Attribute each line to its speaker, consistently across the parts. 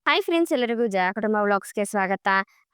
Speaker 1: Hi friends, ಎಲ್ಲರಿಗೂ ಜಯ ಕುಟುಂಬ ವ್ಲಾಗ್ಸ್‌ಗೆ ಸ್ವಾಗತ.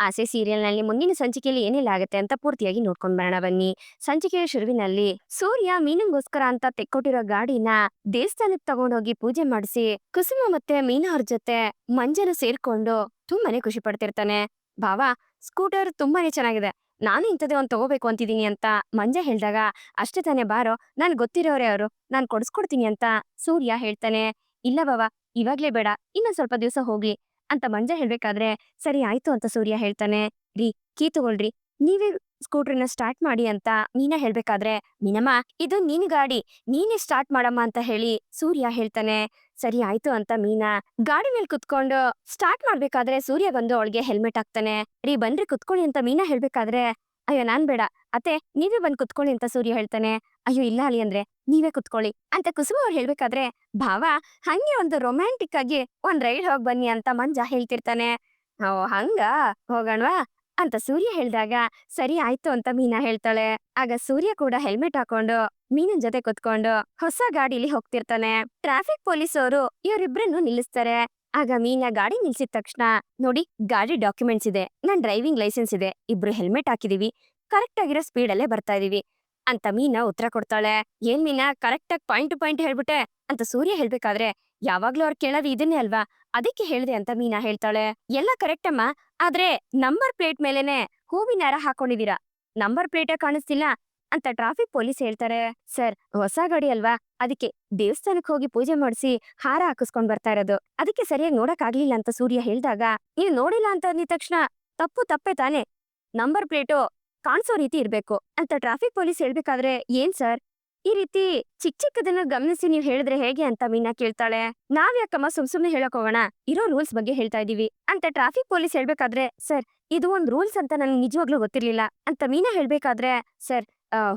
Speaker 1: ಆಸೆ ಸೀರಿಯಲ್‌ನಲ್ಲಿ ಮುಂದಿನ ಸಂಚಿಕೆಯಲ್ಲಿ ಏನೆಲ್ಲ ಆಗುತ್ತೆ ಅಂತ ಪೂರ್ತಿಯಾಗಿ ನೋಡ್ಕೊಂಡು ಬರೋಣ ಬನ್ನಿ. ಸಂಚಿಕೆಯ ಶುರುವಿನಲ್ಲಿ ಸೂರ್ಯ ಮೀನಂಗೋಸ್ಕರ ಅಂತ ತೆಕ್ಕೊಟ್ಟಿರೋ ಗಾಡಿನ ದೇವಸ್ಥಾನಕ್ಕೆ ತಗೊಂಡೋಗಿ ಪೂಜೆ ಮಾಡಿಸಿ ಕುಸುಮ ಮತ್ತೆ ಮೀನಾ ಅವ್ರ ಜೊತೆ ಮಂಜನ ಸೇರ್ಕೊಂಡು ತುಂಬಾನೇ ಖುಷಿ ಪಡ್ತಿರ್ತಾನೆ. ಭಾವ, ಸ್ಕೂಟರ್ ತುಂಬಾನೇ ಚೆನ್ನಾಗಿದೆ. ನಾನು ಇಂಥದೇ ಒಂದು ತಗೋಬೇಕು ಅಂತಿದ್ದೀನಿ ಅಂತ ಮಂಜ ಹೇಳ್ದಾಗ, ಅಷ್ಟೇ ತಾನೇ ಬಾರೋ, ನನ್ ಗೊತ್ತಿರೋರೇ ಅವರು, ನಾನ್ ಕೊಡಿಸ್ಕೊಡ್ತೀನಿ ಅಂತ ಸೂರ್ಯ ಹೇಳ್ತಾನೆ. ಇಲ್ಲ ಬಾವ, ಇವಾಗ್ಲೇ ಬೇಡ, ಇನ್ನೊಂದ್ ಸ್ವಲ್ಪ ದಿವಸ ಹೋಗ್ಲಿ ಅಂತ ಮಂಜ ಹೇಳ್ಬೇಕಾದ್ರೆ, ಸರಿ ಆಯ್ತು ಅಂತ ಸೂರ್ಯ ಹೇಳ್ತಾನೆ. ರೀ, ಕೀ ತಗೊಳ್ರಿ, ನೀವೇ ಸ್ಕೂಟ್ರಿನ ಸ್ಟಾರ್ಟ್ ಮಾಡಿ ಅಂತ ಮೀನಾ ಹೇಳ್ಬೇಕಾದ್ರೆ, ಮೀನಮ್ಮ, ಇದು ನಿನ್ ಗಾಡಿ, ನೀನೇ ಸ್ಟಾರ್ಟ್ ಮಾಡಮ್ಮ ಅಂತ ಹೇಳಿ ಸೂರ್ಯ ಹೇಳ್ತಾನೆ. ಸರಿ ಆಯ್ತು ಅಂತ ಮೀನಾ ಗಾಡಿ ಮೇಲೆ ಕುತ್ಕೊಂಡು ಸ್ಟಾರ್ಟ್ ಮಾಡ್ಬೇಕಾದ್ರೆ ಸೂರ್ಯ ಬಂದು ಅವಳಿಗೆ ಹೆಲ್ಮೆಟ್ ಹಾಕ್ತಾನೆ. ರೀ ಬನ್ರಿ ಕುತ್ಕೊಳ್ಳಿ ಅಂತ ಮೀನಾ ಹೇಳ್ಬೇಕಾದ್ರೆ, ಅಯ್ಯೋ ನಾನ್ ಬೇಡ ಅತ್ತೆ, ನೀವೇ ಬಂದ್ ಕುತ್ಕೊಳ್ಳಿ ಅಂತ ಸೂರ್ಯ ಹೇಳ್ತಾನೆ. ಅಯ್ಯೋ ಇಲ್ಲ ಅಲಿ ಅಂದ್ರೆ ನೀವೇ ಕುತ್ಕೊಳ್ಳಿ ಅಂತ ಕುಸುಮ ಅವ್ರು ಹೇಳ್ಬೇಕಾದ್ರೆ, ಭಾವ ಹಂಗೆ ಒಂದು ರೊಮ್ಯಾಂಟಿಕ್ ಆಗಿ ಒಂದ್ ರೈಡ್ ಹೋಗ್ ಬನ್ನಿ ಅಂತ ಮಂಜ ಹೇಳ್ತಿರ್ತಾನೆ. ಓ ಹಂಗ, ಹೋಗಣ್ವಾ ಅಂತ ಸೂರ್ಯ ಹೇಳ್ದಾಗ, ಸರಿ ಆಯ್ತು ಅಂತ ಮೀನಾ ಹೇಳ್ತಾಳೆ. ಆಗ ಸೂರ್ಯ ಕೂಡ ಹೆಲ್ಮೆಟ್ ಹಾಕೊಂಡು ಮೀನನ್ ಜೊತೆ ಕುತ್ಕೊಂಡು ಹೊಸ ಗಾಡಿಲಿ ಹೋಗ್ತಿರ್ತಾನೆ. ಟ್ರಾಫಿಕ್ ಪೊಲೀಸವರು ಇವರಿಬ್ರನ್ನು ನಿಲ್ಲಿಸ್ತಾರೆ. ಆಗ ಮೀನಾ ಗಾಡಿ ನಿಲ್ಸಿದ ತಕ್ಷಣ, ನೋಡಿ ಗಾಡಿ ಡಾಕ್ಯುಮೆಂಟ್ಸ್ ಇದೆ, ನನ್ ಡ್ರೈವಿಂಗ್ ಲೈಸೆನ್ಸ್ ಇದೆ, ಇಬ್ರು ಹೆಲ್ಮೆಟ್ ಹಾಕಿದೀವಿ, ಕರೆಕ್ಟ್ ಆಗಿರೋ ಸ್ಪೀಡಲ್ಲೇ ಬರ್ತಾ ಇದೀವಿ ಅಂತ ಮೀನಾ ಉತ್ತರ ಕೊಡ್ತಾಳೆ. ಏನ್ ಮೀನಾ, ಕರೆಕ್ಟ್ ಆಗಿ ಪಾಯಿಂಟ್ ಟು ಪಾಯಿಂಟ್ ಹೇಳ್ಬಿಟ್ಟೆ ಅಂತ ಸೂರ್ಯ ಹೇಳ್ಬೇಕಾದ್ರೆ, ಯಾವಾಗ್ಲೂ ಅವ್ರು ಕೇಳೋದು ಇದನ್ನೇ ಅಲ್ವಾ, ಅದಕ್ಕೆ ಹೇಳ್ದೆ ಅಂತ ಮೀನಾ ಹೇಳ್ತಾಳೆ. ಎಲ್ಲ ಕರೆಕ್ಟ್ ಅಮ್ಮ, ಆದ್ರೆ ನಂಬರ್ ಪ್ಲೇಟ್ ಮೇಲೆನೆ ಹೂವಿನ ಹಾರ ಹಾಕೊಂಡಿದೀರಾ, ನಂಬರ್ ಪ್ಲೇಟೇ ಕಾಣಿಸ್ತಿಲ್ಲ ಅಂತ ಟ್ರಾಫಿಕ್ ಪೊಲೀಸ್ ಹೇಳ್ತಾರೆ. ಸರ್, ಹೊಸ ಗಾಡಿ ಅಲ್ವಾ, ಅದಕ್ಕೆ ದೇವಸ್ಥಾನಕ್ಕೆ ಹೋಗಿ ಪೂಜೆ ಮಾಡಿಸಿ ಹಾರ ಹಾಕಿಸ್ಕೊಂಡ್ ಬರ್ತಾ ಇರೋದು, ಅದಕ್ಕೆ ಸರಿಯಾಗಿ ನೋಡಕ್ ಆಗ್ಲಿಲ್ಲ ಅಂತ ಸೂರ್ಯ ಹೇಳ್ದಾಗ, ನೀವು ನೋಡಿಲ್ಲ ಅಂತ ಅಂದಿದ ತಕ್ಷಣ ತಪ್ಪು ತಪ್ಪೆ ತಾನೆ, ನಂಬರ್ ಪ್ಲೇಟು ಕಾಣಿಸೋ ರೀತಿ ಇರ್ಬೇಕು ಅಂತ ಟ್ರಾಫಿಕ್ ಪೊಲೀಸ್ ಹೇಳ್ಬೇಕಾದ್ರೆ, ಏನ್ ಸರ್ ಈ ರೀತಿ ಚಿಕ್ಕ ಚಿಕ್ಕದನ್ನ ಗಮನಿಸಿ ನೀವ್ ಹೇಳಿದ್ರೆ ಹೇಗೆ ಅಂತ ಮೀನಾ ಕೇಳ್ತಾಳೆ. ನಾವ್ ಯಾಕಮ್ಮ ಸುಮ್ನೆ ಹೇಳಕ್ ಹೋಗೋಣ, ಇರೋ ರೂಲ್ಸ್ ಬಗ್ಗೆ ಹೇಳ್ತಾ ಇದೀವಿ ಅಂತ ಟ್ರಾಫಿಕ್ ಪೊಲೀಸ್ ಹೇಳ್ಬೇಕಾದ್ರೆ, ಸರ್ ಇದು ಒಂದ್ ರೂಲ್ಸ್ ಅಂತ ನನ್ಗೆ ನಿಜವಾಗ್ಲೂ ಗೊತ್ತಿರ್ಲಿಲ್ಲ ಅಂತ ಮೀನಾ ಹೇಳ್ಬೇಕಾದ್ರೆ, ಸರ್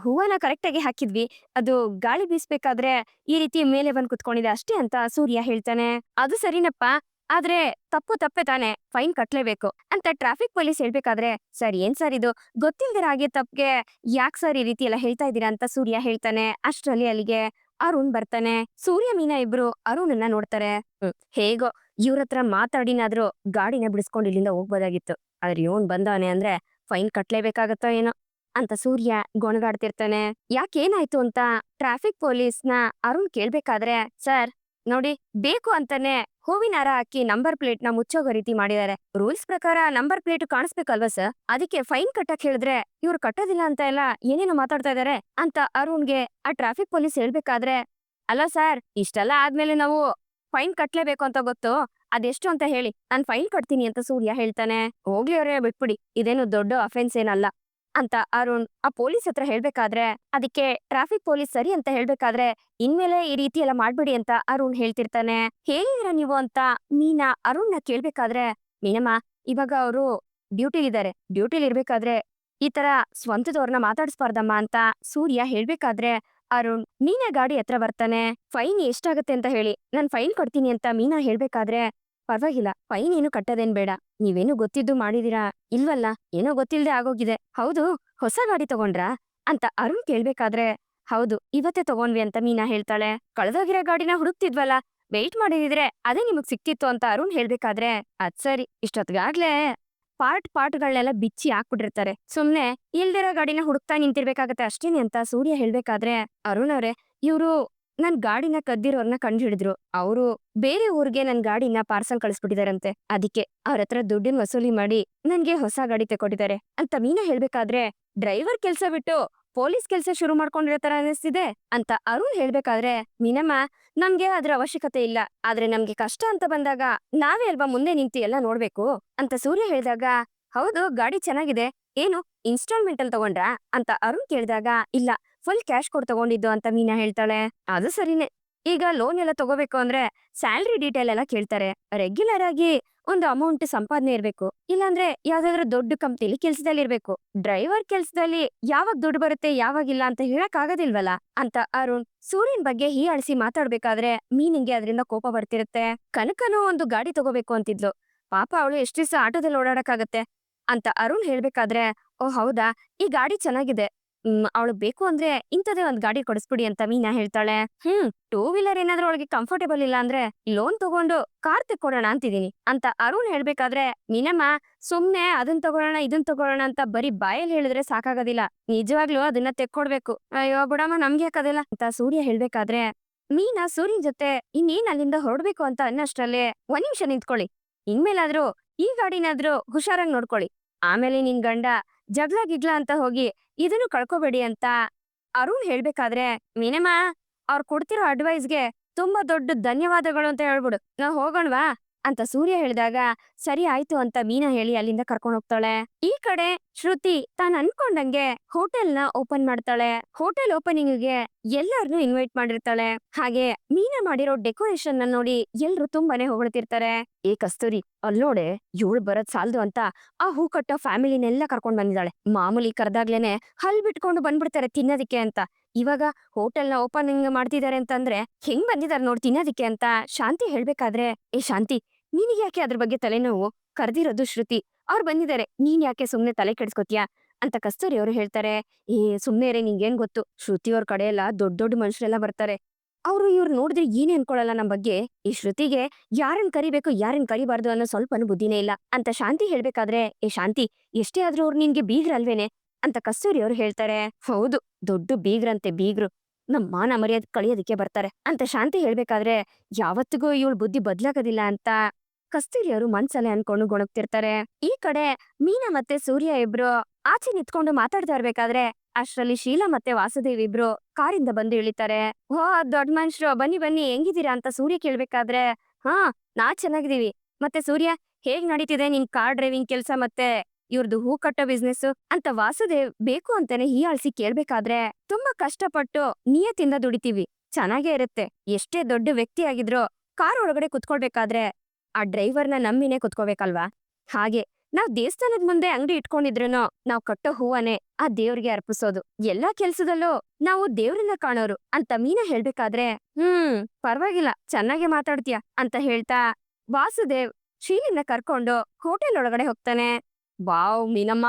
Speaker 1: ಹೂವನ ಕರೆಕ್ಟ್ ಆಗಿ ಹಾಕಿದ್ವಿ, ಅದು ಗಾಳಿ ಬೀಸ್ಬೇಕಾದ್ರೆ ಈ ರೀತಿ ಮೇಲೆ ಬಂದ್ ಕುತ್ಕೊಂಡಿದೆ ಅಷ್ಟೇ ಅಂತ ಸೂರ್ಯ ಹೇಳ್ತಾನೆ. ಅದು ಸರಿನಪ್ಪ, ಆದ್ರೆ ತಪ್ಪು ತಪ್ಪೆ ತಾನೆ, ಫೈನ್ ಕಟ್ಲೇಬೇಕು ಅಂತ ಟ್ರಾಫಿಕ್ ಪೊಲೀಸ್ ಹೇಳ್ಬೇಕಾದ್ರೆ, ಸರ್ ಏನ್ ಸರ್ ಇದು, ಗೊತ್ತಿಲ್ದಿರ ಹಾಗೆ ತಪ್ಗೆ ಯಾಕ್ ಸರ್ ಈ ರೀತಿ ಎಲ್ಲ ಹೇಳ್ತಾ ಇದ್ದೀರಾ ಅಂತ ಸೂರ್ಯ ಹೇಳ್ತಾನೆ. ಅಷ್ಟ್ರಲ್ಲಿ ಅಲ್ಲಿಗೆ ಅರುಣ್ ಬರ್ತಾನೆ. ಸೂರ್ಯ ಮೀನಾ ಇಬ್ರು ಅರುಣನ್ನ ನೋಡ್ತಾರೆ. ಹೇಗೋ ಇವ್ರತ್ರ ಮಾತಾಡಿನಾದ್ರೂ ಗಾಡಿನ ಬಿಡಿಸ್ಕೊಂಡು ಇಲ್ಲಿಂದ ಹೋಗ್ಬೋದಾಗಿತ್ತು, ಆದ್ರೆ ಇವನ್ ಬಂದವನೆ ಅಂದ್ರೆ ಫೈನ್ ಕಟ್ಲೇಬೇಕಾಗತ್ತೋ ಏನೋ ಅಂತ ಸೂರ್ಯ ಗೊಣಗಾಡ್ತಿರ್ತಾನೆ. ಯಾಕೇನಾಯ್ತು ಅಂತ ಟ್ರಾಫಿಕ್ ಪೊಲೀಸ್ನ ಅರುಣ್ ಕೇಳ್ಬೇಕಾದ್ರೆ, ಸರ್ ನೋಡಿ, ಬೇಕು ಅಂತಾನೆ ಹೂವಿನ ಹಾರ ಹಾಕಿ ನಂಬರ್ ಪ್ಲೇಟ್ ನ ಮುಚ್ಚೋಗೋ ರೀತಿ ಮಾಡಿದ್ದಾರೆ, ರೂಲ್ಸ್ ಪ್ರಕಾರ ನಂಬರ್ ಪ್ಲೇಟ್ ಕಾಣಿಸ್ಬೇಕಲ್ವಾ ಸರ್, ಅದಕ್ಕೆ ಫೈನ್ ಕಟ್ಟಕ್ ಹೇಳಿದ್ರೆ ಇವ್ರು ಕಟ್ಟೋದಿಲ್ಲ ಅಂತ ಎಲ್ಲ ಏನೇನೋ ಮಾತಾಡ್ತಾ ಇದಾರೆ ಅಂತ ಅರುಣ್ಗೆ ಆ ಟ್ರಾಫಿಕ್ ಪೊಲೀಸ್ ಹೇಳ್ಬೇಕಾದ್ರೆ, ಅಲ್ಲ ಸರ್, ಇಷ್ಟೆಲ್ಲ ಆದ್ಮೇಲೆ ನಾವು ಫೈನ್ ಕಟ್ಲೇಬೇಕು ಅಂತ ಗೊತ್ತು, ಅದೆಷ್ಟು ಅಂತ ಹೇಳಿ, ನಾನ್ ಫೈನ್ ಕಟ್ತೀನಿ ಅಂತ ಸೂರ್ಯ ಹೇಳ್ತಾನೆ. ಹೋಗ್ಲಿ ಅವ್ರೆ, ಬಿಟ್ಬಿಡಿ, ಇದೇನು ದೊಡ್ಡ ಅಫೆನ್ಸ್ ಏನಲ್ಲ ಅಂತ ಅರುಣ್ ಆ ಪೊಲೀಸ್ ಹತ್ರ ಹೇಳ್ಬೇಕಾದ್ರೆ, ಅದಕ್ಕೆ ಟ್ರಾಫಿಕ್ ಪೊಲೀಸ್ ಸರಿ ಅಂತ ಹೇಳ್ಬೇಕಾದ್ರೆ, ಇನ್ಮೇಲೆ ಈ ರೀತಿ ಎಲ್ಲ ಮಾಡ್ಬೇಡಿ ಅಂತ ಅರುಣ್ ಹೇಳ್ತಿರ್ತಾನೆ. ಹೇಳಿದ್ರ ನೀವು ಅಂತ ಮೀನಾ ಅರುಣ್ನ ಕೇಳ್ಬೇಕಾದ್ರೆ, ಮೀನಮ್ಮ, ಇವಾಗ ಅವರು ಡ್ಯೂಟಿಲಿದ್ದಾರೆ, ಡ್ಯೂಟಿಲಿ ಇರ್ಬೇಕಾದ್ರೆ ಈ ತರ ಸ್ವಂತದವ್ರನ್ನ ಮಾತಾಡಿಸ್ಬಾರ್ದಮ್ಮ ಅಂತ ಸೂರ್ಯ ಹೇಳ್ಬೇಕಾದ್ರೆ, ಅರುಣ್ ಮೀನಾ ಗಾಡಿ ಹತ್ರ ಬರ್ತಾನೆ. ಫೈನ್ ಎಷ್ಟಾಗತ್ತೆ ಅಂತ ಹೇಳಿ, ನಾನ್ ಫೈನ್ ಕೊಡ್ತೀನಿ ಅಂತ ಮೀನಾ ಹೇಳ್ಬೇಕಾದ್ರೆ, ಪರವಾಗಿಲ್ಲ, ಫೈನ್ ಏನು ಕಟ್ಟೋದೇನ್ ಬೇಡ, ನೀವೇನು ಗೊತ್ತಿದ್ದು ಮಾಡಿದೀರಾ ಇಲ್ವಲ್ಲ, ಏನೋ ಗೊತ್ತಿಲ್ದೆ ಆಗೋಗಿದೆ, ಹೌದು ಹೊಸ ಗಾಡಿ ತಗೊಂಡ್ರಾ ಅಂತ ಅರುಣ್ ಕೇಳ್ಬೇಕಾದ್ರೆ, ಹೌದು ಇವತ್ತೇ ತಗೊಂಡ್ವಿ ಅಂತ ಮೀನಾ ಹೇಳ್ತಾಳೆ. ಕಳೆದೋಗಿರೋ ಗಾಡಿನ ಹುಡುಕ್ತಿದ್ವಲ್ಲ, ವೆಯ್ಟ್ ಮಾಡಿದಿದ್ರೆ ಅದೇ ನಿಮಗ್ ಸಿಕ್ತಿತ್ತು ಅಂತ ಅರುಣ್ ಹೇಳ್ಬೇಕಾದ್ರೆ, ಅದ್ ಸರಿ, ಇಷ್ಟೊತ್ಗಾಗ್ಲೇ ಪಾರ್ಟ್ಗಳನ್ನೆಲ್ಲ ಬಿಚ್ಚಿ ಹಾಕ್ಬಿಟ್ಟಿರ್ತಾರೆ, ಸುಮ್ನೆ ಇಲ್ದಿರೋ ಗಾಡಿನ ಹುಡುಕ್ತಾ ನಿಂತಿರ್ಬೇಕಾಗತ್ತೆ ಅಷ್ಟೇನೆ ಅಂತ ಸೂರ್ಯ ಹೇಳ್ಬೇಕಾದ್ರೆ, ಅರುಣ್ ಅವ್ರೆ, ಇವ್ರು ನನ್ ಗಾಡಿನ ಕದ್ದಿರೋರ್ನ ಕಂಡು ಹಿಡಿದ್ರು, ಅವರು ಬೇರೆ ಊರಿಗೆ ನನ್ ಗಾಡಿನ ಪಾರ್ಸಲ್ ಕಳಿಸ್ಬಿಟ್ಟಿದಾರಂತೆ, ಅದಕ್ಕೆ ಅವ್ರ ಹತ್ರ ದುಡ್ಡಿನ ವಸೂಲಿ ಮಾಡಿ ನನ್ಗೆ ಹೊಸ ಗಾಡಿ ತೆಕೊಟ್ಟಿದ್ದಾರೆ ಅಂತ ಮೀನಾ ಹೇಳ್ಬೇಕಾದ್ರೆ, ಡ್ರೈವರ್ ಕೆಲ್ಸ ಬಿಟ್ಟು ಪೊಲೀಸ್ ಕೆಲ್ಸ ಶುರು ಮಾಡ್ಕೊಂಡಿರೋ ತರ ಅನಿಸ್ತಿದೆ ಅಂತ ಅರುಣ್ ಹೇಳ್ಬೇಕಾದ್ರೆ, ಮೀನಮ್ಮ, ನಮ್ಗೆ ಅದ್ರ ಅವಶ್ಯಕತೆ ಇಲ್ಲ, ಆದ್ರೆ ನಮ್ಗೆ ಕಷ್ಟ ಅಂತ ಬಂದಾಗ ನಾವೇ ಅಲ್ವಾ ಮುಂದೆ ನಿಂತು ಎಲ್ಲ ನೋಡ್ಬೇಕು ಅಂತ ಸೂರ್ಯ ಹೇಳ್ದಾಗ, ಹೌದು ಗಾಡಿ ಚೆನ್ನಾಗಿದೆ, ಏನು ಇನ್ಸ್ಟಾಲ್ಮೆಂಟ್ ಅಲ್ಲಿ ತಗೊಂಡ್ರಾ ಅಂತ ಅರುಣ್ ಕೇಳಿದಾಗ, ಇಲ್ಲ ಫುಲ್ ಕ್ಯಾಶ್ ಕೊಡ್ ತಗೊಂಡಿದ್ದು ಅಂತ ಮೀನಾ ಹೇಳ್ತಾಳೆ. ಅದು ಸರಿನೇ, ಈಗ ಲೋನ್ ಎಲ್ಲ ತಗೋಬೇಕು ಅಂದ್ರೆ ಸ್ಯಾಲ್ರಿ ಡೀಟೇಲ್ ಎಲ್ಲ ಕೇಳ್ತಾರೆ, ರೆಗ್ಯುಲರ್ ಆಗಿ ಒಂದು ಅಮೌಂಟ್ ಸಂಪಾದನೆ ಇರ್ಬೇಕು, ಇಲ್ಲಾಂದ್ರೆ ಯಾವ್ದಾದ್ರು ದೊಡ್ಡ ಕಂಪ್ನಿಲಿ ಕೆಲ್ಸದಲ್ಲಿ ಇರ್ಬೇಕು, ಡ್ರೈವರ್ ಕೆಲ್ಸದಲ್ಲಿ ಯಾವಾಗ ದುಡ್ಡು ಬರುತ್ತೆ ಯಾವಾಗಿಲ್ಲ ಅಂತ ಹೇಳಕ್ ಆಗೋದಿಲ್ವಲ್ಲ ಅಂತ ಅರುಣ್ ಸೂರ್ಯನ್ ಬಗ್ಗೆ ಹೀಯಾಳಿಸಿ ಮಾತಾಡ್ಬೇಕಾದ್ರೆ ಮೀನಿಂಗೆ ಅದರಿಂದ ಕೋಪ ಬರ್ತಿರುತ್ತೆ. ಕನಕನು ಒಂದು ಗಾಡಿ ತಗೋಬೇಕು ಅಂತಿದ್ಲು, ಪಾಪ ಅವಳು ಎಷ್ಟ್ ದಿವಸ ಆಟೋದಲ್ಲಿ ಓಡಾಡಕ್ಕಾಗತ್ತೆ ಅಂತ ಅರುಣ್ ಹೇಳ್ಬೇಕಾದ್ರೆ, ಓ ಹೌದಾ, ಈ ಗಾಡಿ ಚೆನ್ನಾಗಿದೆ, ಅವಳು ಬೇಕು ಅಂದ್ರೆ ಇಂಥದೇ ಒಂದ್ ಗಾಡಿ ಕೊಡಿಸ್ಬಿಡಿ ಅಂತ ಮೀನಾ ಹೇಳ್ತಾಳೆ. ಟೂ ವೀಲರ್ ಏನಾದ್ರೂ ಅವಳಿಗೆ ಕಂಫರ್ಟೇಬಲ್ ಇಲ್ಲ ಅಂದ್ರೆ ಲೋನ್ ತಗೊಂಡು ಕಾರ್ ತೆಕ್ಕೊಡೋಣ ಅಂತಿದೀನಿ ಅಂತ ಅರುಣ್ ಹೇಳ್ಬೇಕಾದ್ರೆ, ಮೀನಮ್ಮ ಸುಮ್ನೆ ಅದನ್ ತಗೊಳ್ಳೋಣ ಇದನ್ ತಗೊಳ್ಳೋಣ ಅಂತ ಬರೀ ಬಾಯಲ್ಲಿ ಹೇಳಿದ್ರೆ ಸಾಕಾಗೋದಿಲ್ಲ, ನಿಜವಾಗ್ಲೂ ಅದನ್ನ ತೆಕ್ಕೊಡ್ಬೇಕು. ಅಯ್ಯೋ ಬಿಡಮ್ಮ ನಮ್ಗೆ ಯಾಕದಿಲ್ಲ ಅಂತ ಸೂರ್ಯ ಹೇಳ್ಬೇಕಾದ್ರೆ, ಮೀನಾ ಸೂರ್ಯನ್ ಜೊತೆ ಇನ್ನೇನ್ ಅಲ್ಲಿಂದ ಹೊರಡ್ಬೇಕು ಅಂತ ಅನ್ನಷ್ಟರಲ್ಲೇ ಒಂದ್ ನಿಮಿಷ ನಿಂತ್ಕೊಳ್ಳಿ, ಇನ್ಮೇಲಾದ್ರೂ ಈ ಗಾಡಿನಾದ್ರೂ ಹುಷಾರಾಗಿ ನೋಡ್ಕೊಳ್ಳಿ, ಆಮೇಲೆ ನಿನ್ ಗಂಡ ಜಗ್ಲ ಗಿಗ್ಲ ಅಂತ ಹೋಗಿ ಇದನ್ನು ಕಳ್ಕೊಬೇಡಿ ಅಂತ ಅರುಣ್ ಹೇಳ್ಬೇಕಾದ್ರೆ, ಮೀನಮ್ಮ ಅವ್ರು ಕೊಡ್ತಿರೋ ಅಡ್ವೈಸ್ಗೆ ತುಂಬಾ ದೊಡ್ಡ ಧನ್ಯವಾದಗಳು ಅಂತ ಹೇಳ್ಬಿಡು, ನಾವ್ ಹೋಗೋಣವಾ ಅಂತ ಸೂರ್ಯ ಹೇಳಿದಾಗ ಸರಿ ಆಯ್ತು ಅಂತ ಮೀನಾ ಹೇಳಿ ಅಲ್ಲಿಂದ ಕರ್ಕೊಂಡು ಹೋಗ್ತಾಳೆ. ಈ ಕಡೆ ಶ್ರುತಿ ತಾನ್ ಅನ್ಕೊಂಡಂಗೆ ಹೋಟೆಲ್ನ ಓಪನ್ ಮಾಡ್ತಾಳೆ. ಹೋಟೆಲ್ ಓಪನಿಂಗ್ಗೆ ಎಲ್ಲರನ್ನೂ ಇನ್ವೈಟ್ ಮಾಡಿರ್ತಾಳೆ. ಹಾಗೆ ಮೀನಾ ಮಾಡಿರೋ ಡೆಕೋರೇಷನ್ ನ ನೋಡಿ ಎಲ್ರು ತುಂಬಾನೇ ಹೊಗಳ್ತಿರ್ತಾರೆ. ಏ ಕಸ್ತೂರಿ, ಅಲ್ಲೋಡೆ ಇವಳು ಬರದ್ ಸಾಲ್ದು ಅಂತ ಆ ಹೂ ಕಟ್ಟೋ ಫ್ಯಾಮಿಲಿನೆಲ್ಲ ಕರ್ಕೊಂಡ್ ಬಂದಿದ್ದಾಳೆ. ಮಾಮೂಲಿ ಕರ್ದಾಗ್ಲೇನೆ ಹಲ್ ಬಿಟ್ಕೊಂಡು ಬಂದ್ಬಿಡ್ತಾರೆ ತಿನ್ನೋದಿಕ್ಕೆ ಅಂತ. ಇವಾಗ ಹೋಟೆಲ್ನ ಓಪನಿಂಗ್ ಮಾಡ್ತಿದ್ದಾರೆ ಅಂತಂದ್ರೆ ಹೆಂಗ್ ಬಂದಿದಾರೆ ನೋಡ್ ತಿನ್ನೋದಿಕ್ಕೆ ಅಂತ ಶಾಂತಿ ಹೇಳ್ಬೇಕಾದ್ರೆ, ಏ ಶಾಂತಿ, ನಿನಗೆ ಯಾಕೆ ಅದ್ರ ಬಗ್ಗೆ ತಲೆನೋವು? ಕರ್ದಿರೋದು ಶ್ರುತಿ, ಅವ್ರು ಬಂದಿದ್ದಾರೆ, ನೀನ್ ಯಾಕೆ ಸುಮ್ನೆ ತಲೆ ಕೆಡ್ಸ್ಕೊತೀಯಾ ಅಂತ ಕಸ್ತೂರಿ ಅವರು ಹೇಳ್ತಾರೆ. ಏ ಸುಮ್ನೆ ರೇ, ನಿಂಗೇನ್ ಗೊತ್ತು, ಶ್ರುತಿ ಅವ್ರ ಕಡೆ ಎಲ್ಲ ದೊಡ್ಡ ದೊಡ್ಡ ಮನುಷ್ಯರೆಲ್ಲ ಬರ್ತಾರೆ, ಅವ್ರು ಇವ್ರು ನೋಡಿದ್ರೆ ಏನೇ ಅನ್ಕೊಳಲ್ಲ ನಮ್ ಬಗ್ಗೆ. ಈ ಶ್ರುತಿಗೆ ಯಾರನ್ ಕರಿಬೇಕು ಯಾರನ್ ಕರಿಬಾರ್ದು ಅನ್ನೋ ಸ್ವಲ್ಪನೂ ಬುದ್ಧಿನೇ ಇಲ್ಲ ಅಂತ ಶಾಂತಿ ಹೇಳ್ಬೇಕಾದ್ರೆ, ಏ ಶಾಂತಿ, ಎಷ್ಟೇ ಆದ್ರೂ ಅವ್ರು ನಿನ್ಗೆ ಬೀಗ್ರಲ್ವೇನೆ ಅಂತ ಕಸ್ತೂರಿ ಅವ್ರು ಹೇಳ್ತಾರೆ. ಹೌದು, ದೊಡ್ಡ ಬೀಗ್ರಂತೆ ಬೀಗ್ರು, ನಮ್ ಮಾನ ಮರ್ಯಾದೆ ಕಳಿಯೋದಿಕ್ಕೆ ಬರ್ತಾರೆ ಅಂತ ಶಾಂತಿ ಹೇಳ್ಬೇಕಾದ್ರೆ, ಯಾವತ್ತಿಗೂ ಇವಳು ಬುದ್ಧಿ ಬದ್ಲಾಗೋದಿಲ್ಲ ಅಂತ ಕಸ್ತೂರಿ ಅವರು ಮನ್ಸಲ್ಲೇ ಅನ್ಕೊಂಡು ಗೊಣಗ್ತಿರ್ತಾರೆ. ಈ ಕಡೆ ಮೀನಾ ಮತ್ತೆ ಸೂರ್ಯ ಇಬ್ರು ಆಚೆ ನಿಂತ್ಕೊಂಡು ಮಾತಾಡ್ತಾ ಇರ್ಬೇಕಾದ್ರೆ ಅಷ್ಟ್ರಲ್ಲಿ ಶೀಲಾ ಮತ್ತೆ ವಾಸುದೇವ್ ಇಬ್ರು ಕಾರಿಂದ ಬಂದು ಇಳಿತಾರೆ. ಓ ದೊಡ್ಡ ಮನುಷ್ಯರು, ಬನ್ನಿ ಬನ್ನಿ, ಹೆಂಗಿದೀರಾ ಅಂತ ಸೂರ್ಯ ಕೇಳ್ಬೇಕಾದ್ರೆ, ಹಾ ನಾ ಚೆನ್ನಾಗಿದೀವಿ, ಮತ್ತೆ ಸೂರ್ಯ ಹೇಗ್ ನಡೀತಿದೆ ನಿನ್ ಕಾರ್ ಡ್ರೈವಿಂಗ್ ಕೆಲ್ಸ ಮತ್ತೆ ಇವ್ರದ್ದು ಹೂ ಕಟ್ಟೋ ಬಿಸ್ನೆಸ್ ಅಂತ ವಾಸುದೇವ್ ಬೇಕು ಅಂತಾನೆ ಹೀಯಾಳ್ಸಿ ಕೇಳ್ಬೇಕಾದ್ರೆ, ತುಂಬಾ ಕಷ್ಟಪಟ್ಟು ನಿಯತ್ತಿಂದ ದುಡಿತೀವಿ, ಚೆನ್ನಾಗೇ ಇರುತ್ತೆ, ಎಷ್ಟೇ ದೊಡ್ಡ ವ್ಯಕ್ತಿ ಆಗಿದ್ರು ಕಾರ್ ಒಳಗಡೆ ಕುತ್ಕೊಳ್ಬೇಕಾದ್ರೆ ಆ ಡ್ರೈವರ್ನ ನಂಬಿನೇ ಕುತ್ಕೋಬೇಕಲ್ವಾ, ಹಾಗೆ ನಾವ್ ದೇವಸ್ಥಾನದ ಮುಂದೆ ಅಂಗಡಿ ಇಟ್ಕೊಂಡಿದ್ರುನು ನಾವ್ ಕಟ್ಟೋ ಹೂವನೇ ಆ ದೇವ್ರಿಗೆ ಅರ್ಪಿಸೋದು, ಎಲ್ಲಾ ಕೆಲ್ಸದಲ್ಲೂ ನಾವು ದೇವ್ರನ್ನ ಕಾಣೋರು ಅಂತ ಮೀನಾ ಹೇಳ್ಬೇಕಾದ್ರೆ, ಪರವಾಗಿಲ್ಲ ಚೆನ್ನಾಗೆ ಮಾತಾಡ್ತೀಯ ಅಂತ ಹೇಳ್ತಾ ವಾಸುದೇವ್ ಶೀಲಿನ ಕರ್ಕೊಂಡು ಹೋಟೆಲ್ ಒಳಗಡೆ ಹೋಗ್ತಾನೆ. Wow Meenamma,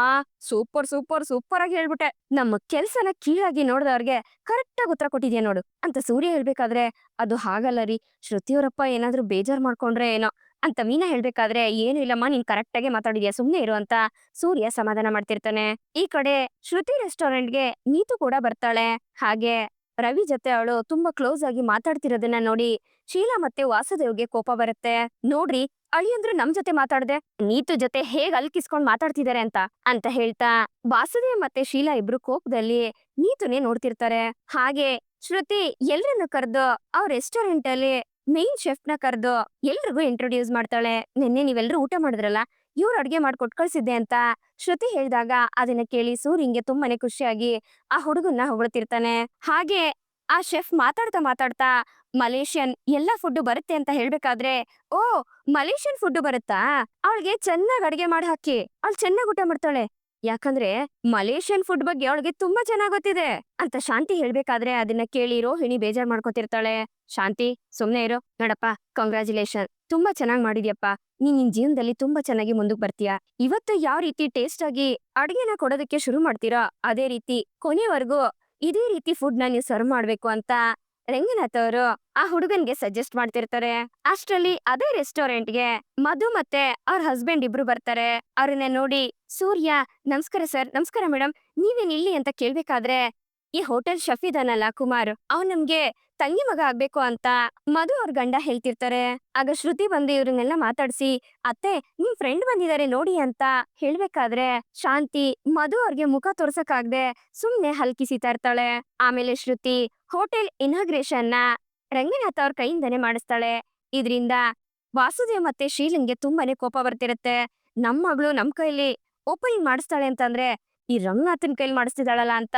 Speaker 1: super super super ಆಗಿ ಹೇಳ್ಬಿಟ್ಟೆ, ನಮ್ಮ ಕೆಲ್ಸನ ಕೀಳಾಗಿ ನೋಡ್ದವ್ರಿಗೆ ಕರೆಕ್ಟ್ ಆಗಿ ಉತ್ತರ ಕೊಟ್ಟಿದ್ಯಾ ನೋಡು ಅಂತ ಸೂರ್ಯ ಹೇಳ್ಬೇಕಾದ್ರೆ, ಅದು ಹಾಗಲ್ಲ ರೀ, ಶ್ರುತಿಯವರಪ್ಪ ಏನಾದ್ರೂ ಬೇಜಾರ್ ಮಾಡ್ಕೊಂಡ್ರೆ ಏನೋ ಅಂತ ಮೀನಾ ಹೇಳ್ಬೇಕಾದ್ರೆ, ಏನು ಇಲ್ಲಮ್ಮ ನೀನ್ ಕರೆಕ್ಟ್ ಆಗಿ ಮಾತಾಡಿದ್ಯಾ ಸುಮ್ನೆ ಇರು ಅಂತ ಸೂರ್ಯ ಸಮಾಧಾನ ಮಾಡ್ತಿರ್ತಾನೆ. ಈ ಕಡೆ ಶ್ರುತಿ ರೆಸ್ಟೋರೆಂಟ್ಗೆ ನೀತು ಕೂಡ ಬರ್ತಾಳೆ. ಹಾಗೆ ರವಿ ಜೊತೆ ಅವಳು ತುಂಬಾ ಕ್ಲೋಸ್ ಆಗಿ ಮಾತಾಡ್ತಿರೋದನ್ನ ನೋಡಿ ಶೀಲಾ ಮತ್ತೆ ವಾಸುದೇವ್ಗೆ ಕೋಪ ಬರುತ್ತೆ. ನೋಡ್ರಿ, ಅಳಿಯಂದ್ರು ನಮ್ ಜೊತೆ ಮಾತಾಡ್ದೆ ನೀತು ಜೊತೆ ಹೇಗ್ ಅಲ್ಕಿಸ್ಕೊಂಡ್ ಮಾತಾಡ್ತಿದಾರೆ ಅಂತ ಅಂತ ಹೇಳ್ತಾ ವಾಸುದೇವ್ ಮತ್ತೆ ಶೀಲಾ ಇಬ್ರು ಕೋಪದಲ್ಲಿ ನೀತುನೇ ನೋಡ್ತಿರ್ತಾರೆ. ಹಾಗೆ ಶ್ರುತಿ ಎಲ್ರನ್ನು ಕರ್ದು ಅವ್ರ ರೆಸ್ಟೋರೆಂಟ್ ಅಲ್ಲಿ ಮೇನ್ ಶೆಫ್ ನ ಕರ್ದು ಎಲ್ರಿಗೂ ಇಂಟ್ರೊಡ್ಯೂಸ್ ಮಾಡ್ತಾಳೆ. ನಿನ್ನೆ ನೀವೆಲ್ರೂ ಊಟ ಮಾಡಿದ್ರಲ್ಲ, ಇವ್ರು ಅಡ್ಗೆ ಮಾಡ್ಕೊಟ್ ಕಳ್ಸಿದ್ದೆ ಅಂತ ಶ್ರುತಿ ಹೇಳಿದಾಗ ಅದನ್ನ ಕೇಳಿ ಸೂರ್ಯಂಗೆ ತುಂಬಾನೇ ಖುಷಿಯಾಗಿ ಆ ಹುಡುಗನ್ನ ಹೊಗಳ್ತಿರ್ತಾನೆ. ಹಾಗೆ ಆ ಶೆಫ್ ಮಾತಾಡ್ತಾ ಮಾತಾಡ್ತಾ ಮಲೇಷಿಯನ್ ಎಲ್ಲಾ ಫುಡ್ ಬರುತ್ತೆ ಅಂತ ಹೇಳ್ಬೇಕಾದ್ರೆ, ಓ ಮಲೇಷಿಯನ್ ಫುಡ್ ಬರುತ್ತಾ, ಅವಳಿಗೆ ಚೆನ್ನಾಗ್ ಅಡ್ಗೆ ಮಾಡಿ ಹಾಕಿ, ಅವಳು ಚೆನ್ನಾಗ್ ಊಟ ಮಾಡ್ತಾಳೆ, ಯಾಕಂದ್ರೆ ಮಲೇಷಿಯನ್ ಫುಡ್ ಬಗ್ಗೆ ಅವಳಿಗೆ ತುಂಬಾ ಚೆನ್ನಾಗ್ ಗೊತ್ತಿದೆ ಅಂತ ಶಾಂತಿ ಹೇಳ್ಬೇಕಾದ್ರೆ ಅದನ್ನ ಕೇಳಿ ರೋಹಿಣಿ ಬೇಜಾರ್ ಮಾಡ್ಕೊತಿರ್ತಾಳೆ. ಶಾಂತಿ ಸುಮ್ನೆ ಇರೋ, ನೋಡಪ್ಪ ಕಂಗ್ರಾಚುಲೇಷನ್, ತುಂಬಾ ಚೆನ್ನಾಗ್ ಮಾಡಿದ್ಯಪ್ಪ, ನೀನ್ ನಿನ್ ಜೀವನದಲ್ಲಿ ತುಂಬಾ ಚೆನ್ನಾಗಿ ಮುಂದಕ್ ಬರ್ತೀಯ, ಇವತ್ತು ಯಾವ ರೀತಿ ಟೇಸ್ಟ್ ಆಗಿ ಅಡ್ಗೆನ ಕೊಡೋದಕ್ಕೆ ಶುರು ಮಾಡ್ತೀರಾ ಅದೇ ರೀತಿ ಕೊನೆವರೆಗೂ ಇದೇ ರೀತಿ ಫುಡ್ ನ ನೀವು ಸರ್ವ್ ಮಾಡ್ಬೇಕು ಅಂತ ರಂಗನಾಥ್ ಅವರು ಆ ಹುಡುಗನ್ಗೆ ಸಜೆಸ್ಟ್ ಮಾಡ್ತಿರ್ತಾರೆ. ಅಷ್ಟ್ರಲ್ಲಿ ಅದೇ ರೆಸ್ಟೋರೆಂಟ್ಗೆ ಮಧು ಮತ್ತೆ ಅವ್ರ ಹಸ್ಬೆಂಡ್ ಇಬ್ರು ಬರ್ತಾರೆ. ಅವ್ರನ್ನ ನೋಡಿ ಸೂರ್ಯ, ನಮಸ್ಕಾರ ಸರ್, ನಮಸ್ಕಾರ ಮೇಡಮ್, ನೀವೇನ್ ಇಲ್ಲಿ ಅಂತ ಕೇಳ್ಬೇಕಾದ್ರೆ, ಈ ಹೋಟೆಲ್ ಶೆಫ್ ಇದಾನಲ್ಲ ಕುಮಾರ್, ಅವ್ನ್ ನಮ್ಗೆ ತಂಗಿ ಮಗ ಆಗ್ಬೇಕು ಅಂತ ಮಧು ಅವ್ರ ಗಂಡ ಹೇಳ್ತಿರ್ತಾರೆ. ಆಗ ಶ್ರುತಿ ಬಂದು ಇವ್ರನ್ನೆಲ್ಲ ಮಾತಾಡ್ಸಿ, ಅತ್ತೆ ನಿಮ್ ಫ್ರೆಂಡ್ ಬಂದಿದ್ದಾರೆ ನೋಡಿ ಅಂತ ಹೇಳ್ಬೇಕಾದ್ರೆ ಶಾಂತಿ ಮಧು ಅವ್ರಿಗೆ ಮುಖ ತೋರ್ಸಕ್ಕಾಗ್ದೆ ಸುಮ್ನೆ ಹಲ್ಕಿಸಿತಾ ಇರ್ತಾಳೆ. ಆಮೇಲೆ ಶ್ರುತಿ ಹೋಟೆಲ್ ಇನಾಗ್ರೇಷನ್ ನ ರಂಗನಾಥ್ ಅವ್ರ ಕೈಯಿಂದನೇ ಮಾಡಿಸ್ತಾಳೆ. ಇದ್ರಿಂದ ವಾಸುದೇವ್ ಮತ್ತೆ ಶೀಲನ್ಗೆ ತುಂಬಾನೇ ಕೋಪ ಬರ್ತಿರತ್ತೆ. ನಮ್ ಮಗಳು ನಮ್ ಕೈಲಿ ಓಪನಿಂಗ್ ಮಾಡಿಸ್ತಾಳೆ ಅಂತಂದ್ರೆ ಈ ರಂಗನಾಥನ್ ಕೈಲಿ ಮಾಡಿಸ್ತಿದ್ದಾಳಲ್ಲ ಅಂತ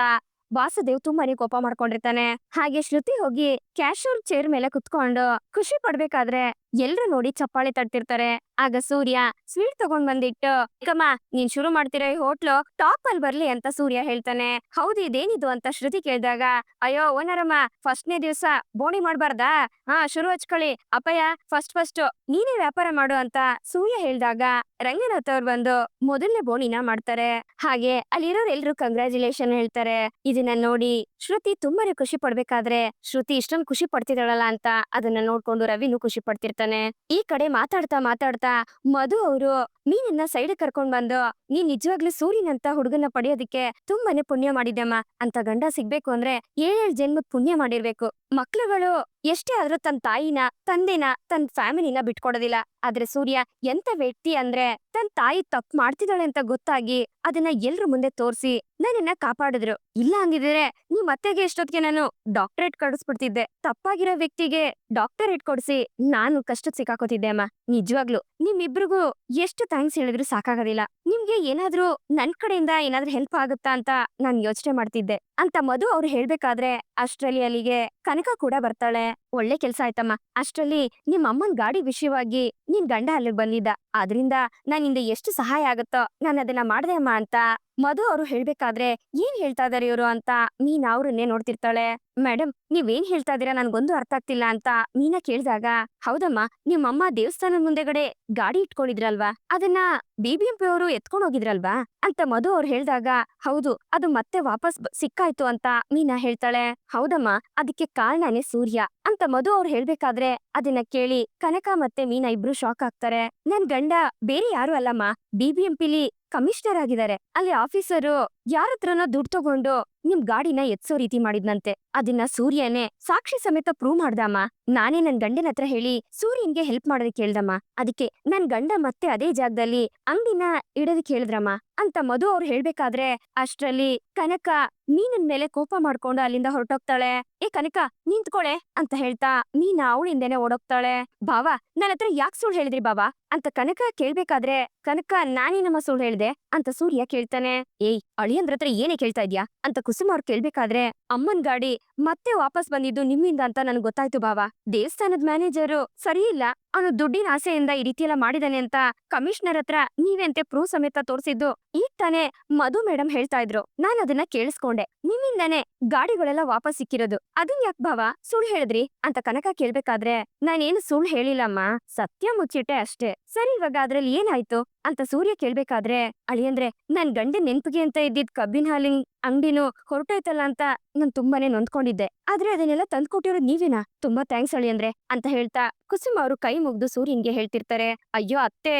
Speaker 1: ವಾಸುದೇವ್ ತುಂಬಾನೇ ಕೋಪ ಮಾಡ್ಕೊಂಡಿರ್ತಾನೆ. ಹಾಗೆ ಶ್ರುತಿ ಹೋಗಿ ಕ್ಯಾಶೂರ್ ಚೇರ್ ಮೇಲೆ ಕುತ್ಕೊಂಡು ಖುಷಿ ಪಡ್ಬೇಕಾದ್ರೆ ಎಲ್ರು ನೋಡಿ ಚಪ್ಪಾಳೆ ತಟ್ತಿರ್ತಾರೆ. ಆಗ ಸೂರ್ಯ ಸ್ವೀಟ್ ತಗೊಂಡ್ ಬಂದಿಟ್ಟು, "ಏಕಮ್ಮ, ನೀನ್ ಶುರು ಮಾಡ್ತಿರೋ ಈ ಹೋಟ್ಲು ಟಾಪ್ ಅಲ್ಲಿ ಬರ್ಲಿ" ಅಂತ ಸೂರ್ಯ ಹೇಳ್ತಾನೆ. ಹೌದು, ಇದೇನಿದು ಅಂತ ಶ್ರುತಿ ಕೇಳಿದಾಗ, "ಅಯ್ಯೋ ಓನರಮ್ಮ, ಫಸ್ಟ್ನೇ ದಿವ್ಸ ಬೋಣಿ ಮಾಡ್ಬಾರ್ದಾ? ಹಾ, ಶುರು ಹಚ್ಕೊಳ್ಳಿ. ಅಪ್ಪಯ್ಯ, ಫಸ್ಟ್ ನೀನೇ ವ್ಯಾಪಾರ ಮಾಡು" ಅಂತ ಸೂರ್ಯ ಹೇಳ್ದಾಗ ರಂಗನಾಥ್ ಅವ್ರು ಬಂದು ಮೊದಲನೇ ಬೋಣಿನ ಮಾಡ್ತಾರೆ. ಹಾಗೆ ಅಲ್ಲಿರೋರು ಎಲ್ರು ಕಂಗ್ರಾಚುಲೇಷನ್ ಹೇಳ್ತಾರೆ. ಇದನ್ನ ನೋಡಿ ಶ್ರುತಿ ತುಂಬಾನೇ ಖುಷಿ ಪಡ್ಬೇಕಾದ್ರೆ, ಶ್ರುತಿ ಇಷ್ಟೊಂದು ಖುಷಿ ಪಡ್ತಿದ್ದಾಳಲ್ಲ ಅಂತ ಅದನ್ನ ನೋಡ್ಕೊಂಡು ರವಿನೂ ಖುಷಿ ಪಡ್ತಿರ್ತಾನೆ. ಈ ಕಡೆ ಮಾತಾಡ್ತಾ ಮಾತಾಡ್ತಾ ಮಧು ಅವರು ಮೀನನ್ನ ಸೈಡ್ ಕರ್ಕೊಂಡ್ ಬಂದು, "ನೀನ್ ನಿಜವಾಗ್ಲೂ ಸೂರ್ಯನಂತ ಹುಡುಗನ ಪಡೆಯೋದಿಕ್ಕೆ ತುಂಬಾನೇ ಪುಣ್ಯ ಮಾಡಿದ್ಯಮ್ಮ. ಅಂತ ಗಂಡ ಸಿಗ್ಬೇಕು ಅಂದ್ರೆ 7 ಜನ್ಮದ್ ಪುಣ್ಯ ಮಾಡಿರ್ಬೇಕು. ಮಕ್ಳುಗಳು ಎಷ್ಟೇ ಆದ್ರೂ ತನ್ನ ತಾಯಿನ, ತಂದೆನ, ತನ್ನ ಫ್ಯಾಮಿಲಿನ ಬಿಟ್ಕೊಡೋದಿಲ್ಲ. ಆದ್ರೆ ಸೂರ್ಯ ಎಂತ ವ್ಯಕ್ತಿ ಅಂದ್ರೆ, ತನ್ ತಾಯಿ ತಪ್ಪು ಮಾಡ್ತಿದ್ದಾಳೆ ಅಂತ ಗೊತ್ತಾಗಿ ಅದನ್ನ ಎಲ್ರ ಮುಂದೆ ತೋರ್ಸಿ ನನ್ನನ್ನ ಕಾಪಾಡಿದ್ರು. ಇಲ್ಲ ಅಂದಿದ್ರೆ ನಿಮ್ ಅತ್ತೆಗೆ ಎಷ್ಟೊತ್ತಿಗೆ ನಾನು ಡಾಕ್ಟರೇಟ್ ಕೊಡಿಸ್ಬಿಡ್ತಿದ್ದೆ. ತಪ್ಪಾಗಿರೋ ವ್ಯಕ್ತಿಗೆ ಡಾಕ್ಟರೇಟ್ ಕೊಡ್ಸಿ ನಾನು ಕಷ್ಟಕ್ಕೆ ಸಿಕ್ಕಾಕೋತಿದ್ದೆ ಅಮ್ಮ. ನಿಜವಾಗ್ಲು ನಿಮ್ಮಿಬ್ರಿಗೂ ಎಷ್ಟು ಥ್ಯಾಂಕ್ಸ್ ಹೇಳಿದ್ರು ಸಾಕಾಗೋದಿಲ್ಲ. ನಿಮ್ಗೆ ಏನಾದ್ರೂ ನನ್ ಕಡೆಯಿಂದ ಏನಾದ್ರೂ ಹೆಲ್ಪ್ ಆಗುತ್ತಾ ಅಂತ ನಾನ್ ಯೋಚನೆ ಮಾಡ್ತಿದ್ದೆ" ಅಂತ ಮಧು ಅವ್ರು ಹೇಳ್ಬೇಕಾದ್ರೆ ಅಷ್ಟ್ರಲ್ಲಿ ಅಲ್ಲಿಗೆ ಕನಕ ಕೂಡ ಬರ್ತಾಳೆ. "ಒಳ್ಳೆ ಕೆಲ್ಸ ಆಯ್ತಮ್ಮ. ಅಷ್ಟ್ರಲ್ಲಿ ನಿಮ್ ಅಮ್ಮನ್ ಗಾಡಿ ವಿಷಯವಾಗಿ ನಿನ್ ಗಂಡ ಅಲ್ಲಿಗೆ ಬಂದಿದ್ದ. ಆದ್ರಿಂದ ನನ್ನಿಂದ ಎಷ್ಟು ಸಹಾಯ ಆಗುತ್ತೋ ನಾನು ಅದನ್ನ ಮಾಡ್ದೆ ಅಮ್ಮ" ಅಂತ ಮಧು ಅವರು ಹೇಳ್ಬೇಕಾದ್ರೆ, ಏನ್ ಹೇಳ್ತಾ ಇದಾರೆ ಇವ್ರು ಅಂತ ಮೀನಾ ಅವ್ರನ್ನೇ ನೋಡ್ತಿರ್ತಾಳೆ. "ಮೇಡಮ್, ನೀವೇನ್ ಹೇಳ್ತಾ ಇದೀರಾ ನನ್ಗೊಂದು ಅರ್ಥ ಆಗ್ತಿಲ್ಲ" ಅಂತ ಮೀನಾ ಕೇಳಿದಾಗ, "ಹೌದಮ್ಮ, ನಿಮ್ಮಮ್ಮ ದೇವಸ್ಥಾನದ ಮುಂದೆಗಡೆ ಗಾಡಿ ಇಟ್ಕೊಂಡಿದ್ರಲ್ವಾ, ಅದನ್ನ BBMP ಅವರು ಎತ್ಕೊಂಡ್ ಹೋಗಿದ್ರಲ್ವಾ" ಅಂತ ಮಧು ಅವ್ರು ಹೇಳ್ದಾಗ, "ಹೌದು, ಅದು ಮತ್ತೆ ವಾಪಸ್ ಸಿಕ್ಕಾಯ್ತು" ಅಂತ ಮೀನಾ ಹೇಳ್ತಾಳೆ. "ಹೌದಮ್ಮ, ಅದಕ್ಕೆ ಕಾರಣನೇ ಸೂರ್ಯ" ಅಂತ ಮಧು ಅವ್ರು ಹೇಳ್ಬೇಕಾದ್ರೆ ಅದನ್ನ ಕೇಳಿ ಕನಕ ಮತ್ತೆ ಮೀನಾ ಇಬ್ರು ಶಾಕ್ ಆಗ್ತಾರೆ. "ನನ್ ಗಂಡ ಬೇರೆ ಯಾರು ಅಲ್ಲಮ್ಮ, BBMPಲಿ ಕಮಿಷನರ್ ಆಗಿದ್ದಾರೆ. ಅಲ್ಲಿ ಆಫೀಸರು ಯಾರತ್ರನೋ ದುಡ್ಡು ತಗೊಂಡು ನಿಮ್ ಗಾಡಿನ ಎತ್ಸೋ ರೀತಿ ಮಾಡಿದ್ನಂತೆ. ಅದನ್ನ ಸೂರ್ಯನೇ ಸಾಕ್ಷಿ ಸಮೇತ ಪ್ರೂವ್ ಮಾಡ್ದಮ್ಮ. ನಾನೇ ನನ್ ಗಂಡನ ಹತ್ರ ಹೇಳಿ ಸೂರ್ಯನ್ಗೆ ಹೆಲ್ಪ್ ಮಾಡೋದಕ್ಕೆ ಹೇಳ್ದಮ್ಮ. ಅದಕ್ಕೆ ನನ್ ಗಂಡ ಮತ್ತೆ ಅದೇ ಜಾಗದಲ್ಲಿ ಅಂಗಡಿನ ಇಡೋದಕ್ಕೆ ಹೇಳಿದ್ರಮ್ಮ" ಅಂತ ಮಧು ಅವ್ರು ಹೇಳ್ಬೇಕಾದ್ರೆ ಅಷ್ಟ್ರಲ್ಲಿ ಕನಕ ಮೀನನ್ ಮೇಲೆ ಕೋಪ ಮಾಡ್ಕೊಂಡು ಅಲ್ಲಿಂದ ಹೊರಟೋಗ್ತಾಳೆ. "ಏ ಕನಕ, ನಿಂತ್ಕೊಳೆ" ಅಂತ ಹೇಳ್ತಾ ಮೀನಾ ಅವಳಿಂದನೇ ಓಡೋಗ್ತಾಳೆ. "ಬಾವ, ನನ್ನ ಹತ್ರ ಯಾಕೆ ಸುಳ್ಳು ಹೇಳಿದ್ರಿ ಬಾಬಾ" ಅಂತ ಕನಕ ಕೇಳ್ಬೇಕಾದ್ರೆ, "ಕನಕ, ನಾನೇನಮ್ಮ ಸುಳ್ಳು ಹೇಳ್ದೆ" ಅಂತ ಸೂರ್ಯ ಕೇಳ್ತಾನೆ. "ಏಯ್, ಅಳಿಯಂದ್ರ ಹತ್ರ ಏನೇ ಕೇಳ್ತಾ ಇದ್ಯಾ" ಅಂತ ಕುಸುಮ ಅವ್ರು ಕೇಳ್ಬೇಕಾದ್ರೆ, "ಅಮ್ಮನ್ ಗಾಡಿ ಮತ್ತೆ ವಾಪಸ್ ಬಂದಿದ್ದು ನಿಮ್ಮಿಂದ ಅಂತ ನನ್ಗೆ ಗೊತ್ತಾಯ್ತು ಬಾವ. ದೇವಸ್ಥಾನದ ಮ್ಯಾನೇಜರು ಸರಿ ಇಲ್ಲ, ಅವನು ದುಡ್ಡಿನ ಆಸೆಯಿಂದ ಈ ರೀತಿ ಎಲ್ಲ ಮಾಡಿದಾನೆ ಅಂತ ಕಮಿಷನರ್ ಹತ್ರ ನೀವಂತೆ ಪ್ರೂಫ್ ಸಮೇತ ತೋರಿಸಿದ್ದು ಈಗ ತಾನೇ ಮಧು ಮೇಡಮ್ ಹೇಳ್ತಾ ಇದ್ರು. ನಾನು ಅದನ್ನ ಕೇಳಿಸ್ಕೊಂಡೆ. ನಿಮ್ಮಿಂದಾನೆ ಗಾಡಿಗಳೆಲ್ಲ ವಾಪಸ್ ಸಿಕ್ಕಿರೋದು. ಅದನ್ ಯಾಕೆ ಬಾವ ಸುಳ್ಳು ಹೇಳಿದ್ರಿ" ಅಂತ ಕನಕ ಕೇಳ್ಬೇಕಾದ್ರೆ, "ನಾನೇನು ಸುಳ್ಳು ಹೇಳಿಲ್ಲಮ್ಮ, ಸತ್ಯ ಮುಚ್ಚಿಟ್ಟೆ ಅಷ್ಟೇ." "ಸರಿ, ಇವಾಗ ಅದ್ರಲ್ಲಿ ಏನಾಯ್ತು" ಅಂತ ಸೂರ್ಯ ಕೇಳ್ಬೇಕಾದ್ರೆ, "ಅಳಿಯಂದ್ರೆ, ನನ್ ಗಂಡನ್ ನೆನ್ಪಿಗೆ ಅಂತ ಇದ್ದಿದ್ ಕಬ್ಬಿನ ಹಾಲಿನ ಅಂಗಡಿನೂ ಹೊರಟೋಯ್ತಲ್ಲ ಅಂತ ನಾನ್ ತುಂಬಾನೇ ನೊಂದ್ಕೊಂಡಿದ್ದೆ. ಆದ್ರೆ ಅದನ್ನೆಲ್ಲ ತಂದ್ಕೊಟ್ಟಿರೋದು ನೀವೇನಾ? ತುಂಬಾ ಥ್ಯಾಂಕ್ಸ್ ಅಳಿಯಂದ್ರೆ" ಅಂತ ಹೇಳ್ತಾ ಕುಸುಮ ಅವರು ಕೈ ಮುಗ್ದು ಸೂರ್ಯನ್ಗೆ ಹೇಳ್ತಿರ್ತಾರೆ. "ಅಯ್ಯೋ ಅತ್ತೆ,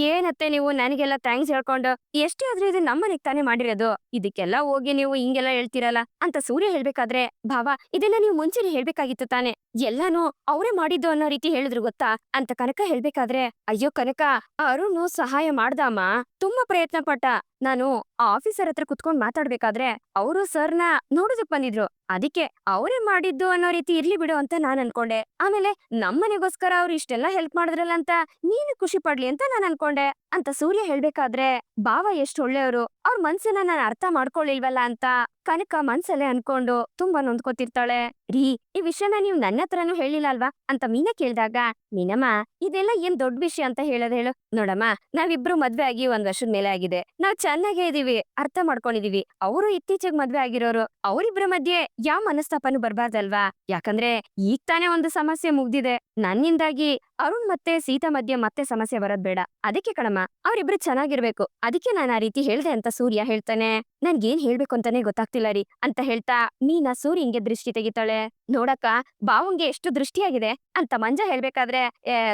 Speaker 1: ಏನತ್ತೆ ನೀವು ನನಗೆಲ್ಲ ಥ್ಯಾಂಕ್ಸ್ ಹೇಳ್ಕೊಂಡು, ಎಷ್ಟೇ ಆದ್ರೂ ಇದು ನಮ್ಮನೆಗ್ ತಾನೇ ಮಾಡಿರೋದು, ಇದಕ್ಕೆಲ್ಲ ಹೋಗಿ ನೀವು ಹಿಂಗೆಲ್ಲ ಹೇಳ್ತಿರಲ್ಲ" ಅಂತ ಸೂರ್ಯ ಹೇಳ್ಬೇಕಾದ್ರೆ, "ಭಾವ, ಇದೆಲ್ಲ ನೀವು ಮುಂಚೆನೆ ಹೇಳ್ಬೇಕಾಗಿತ್ತು ತಾನೆ, ಎಲ್ಲಾನು ಅವರೇ ಮಾಡಿದ್ದು ಅನ್ನೋ ರೀತಿ ಹೇಳಿದ್ರು ಗೊತ್ತಾ" ಅಂತ ಕನಕ ಹೇಳ್ಬೇಕಾದ್ರೆ, "ಅಯ್ಯೋ ಕನಕ, ಅರುಣ್ ಸಹಾಯ ಮಾಡ್ದಮ್ಮ, ತುಂಬಾ ಪ್ರಯತ್ನ ಪಟ್ಟ. ನಾನು ಆ ಆಫೀಸರ್ ಹತ್ರ ಕುತ್ಕೊಂಡ್ ಮಾತಾಡ್ಬೇಕಾದ್ರೆ ಅವರು ಸರ್ನ ನೋಡೋದಕ್ ಬಂದಿದ್ರು. ಅದಕ್ಕೆ ಅವರೇ ಮಾಡಿದ್ದು ಅನ್ನೋ ರೀತಿ ಇರ್ಲಿ ಬಿಡು ಅಂತ ನಾನ್ ಅನ್ಕೊಂಡೆ. ಆಮೇಲೆ ನಮ್ಮನೆಗೋಸ್ಕರ ಅವ್ರು ಇಷ್ಟೆಲ್ಲ ಹೆಲ್ಪ್ ಮಾಡಿದ್ರಲ್ಲ ಅಂತ ನೀನು ಖುಷಿ ಪಡ್ಲಿ ಅಂತ ನಾನ್ ಅನ್ಕೊಂಡೆ" ಅಂತ ಸೂರ್ಯ ಹೇಳ್ಬೇಕಾದ್ರೆ, "ಬಾವ ಎಷ್ಟು ಒಳ್ಳೆಯವರು, ಅವ್ರ ಮನ್ಸನ್ನ ನಾನು ಅರ್ಥ ಮಾಡ್ಕೊಳ್ಳಿಲ್ವಲ್ಲ" ಅಂತ ಕನಕ ಮನ್ಸಲ್ಲೇ ಅನ್ಕೊಂಡು ತುಂಬಾ ನೊಂದ್ಕೋತಿರ್ತಾಳೆ. "ರೀ, ಈ ವಿಷಯನ ನೀವು ನನ್ನ ಹತ್ರನೂ ಹೇಳಿಲ್ಲ ಅಲ್ವಾ" ಅಂತ ಮೀನಾ ಕೇಳಿದಾಗ, "ಮೀನಮ್ಮ, ಇದೆಲ್ಲ ಏನ್ ದೊಡ್ಡ ವಿಷಯ ಅಂತ ಹೇಳೋದ್ ಹೇಳು. ನೋಡಮ್ಮ, ನಾವಿಬ್ರು ಮದ್ವೆ ಆಗಿ 1 ವರ್ಷದ ಮೇಲೆ ಆಗಿದೆ. ನಾವ್ ಚೆನ್ನಾಗೇ ಇದೀವಿ, ಅರ್ಥ ಮಾಡ್ಕೊಂಡಿದೀವಿ. ಅವರು ಇತ್ತೀಚೆಗೆ ಮದ್ವೆ ಆಗಿರೋರು. ಅವರಿಬ್ರ ಮಧ್ಯೆ ಯಾವ ಮನಸ್ತಾಪನೂ ಬರ್ಬಾರ್ದಲ್ವಾ? ಯಾಕಂದ್ರೆ ಈಗ ತಾನೇ ಒಂದು ಸಮಸ್ಯೆ ಮುಗ್ದಿದೆ. ನನ್ನಿಂದಾಗಿ ಅರುಣ್ ಮತ್ತೆ ಸೀತಾ ಮಧ್ಯೆ ಮತ್ತೆ ಸಮಸ್ಯೆ ಬರೋದ್ ಬೇಡ. ಅದಕ್ಕೆ ಕಣಮ್ಮ, ಅವ್ರಿಬ್ರು ಚೆನ್ನಾಗಿರ್ಬೇಕು. ಅದಕ್ಕೆ ನಾನು ಆ ರೀತಿ ಹೇಳ್ದೆ" ಅಂತ ಸೂರ್ಯ ಹೇಳ್ತಾನೆ. "ನನ್ಗೇನ್ ಹೇಳ್ಬೇಕು ಅಂತಾನೆ ಗೊತ್ತಾಗ್ತಿಲ್ಲ ರೀ" ಅಂತ ಹೇಳ್ತಾ ಮೀನಾ ಸೂರ್ಯಂಗೆ ದೃಷ್ಟಿ ತೆಗಿತಾಳೆ. "ನೋಡಕ್ಕ, ಬಾವಂಗೆ ಎಷ್ಟು ದೃಷ್ಟಿಯಾಗಿದೆ" ಅಂತ ಮಂಜ ಹೇಳ್ಬೇಕಾದ್ರೆ,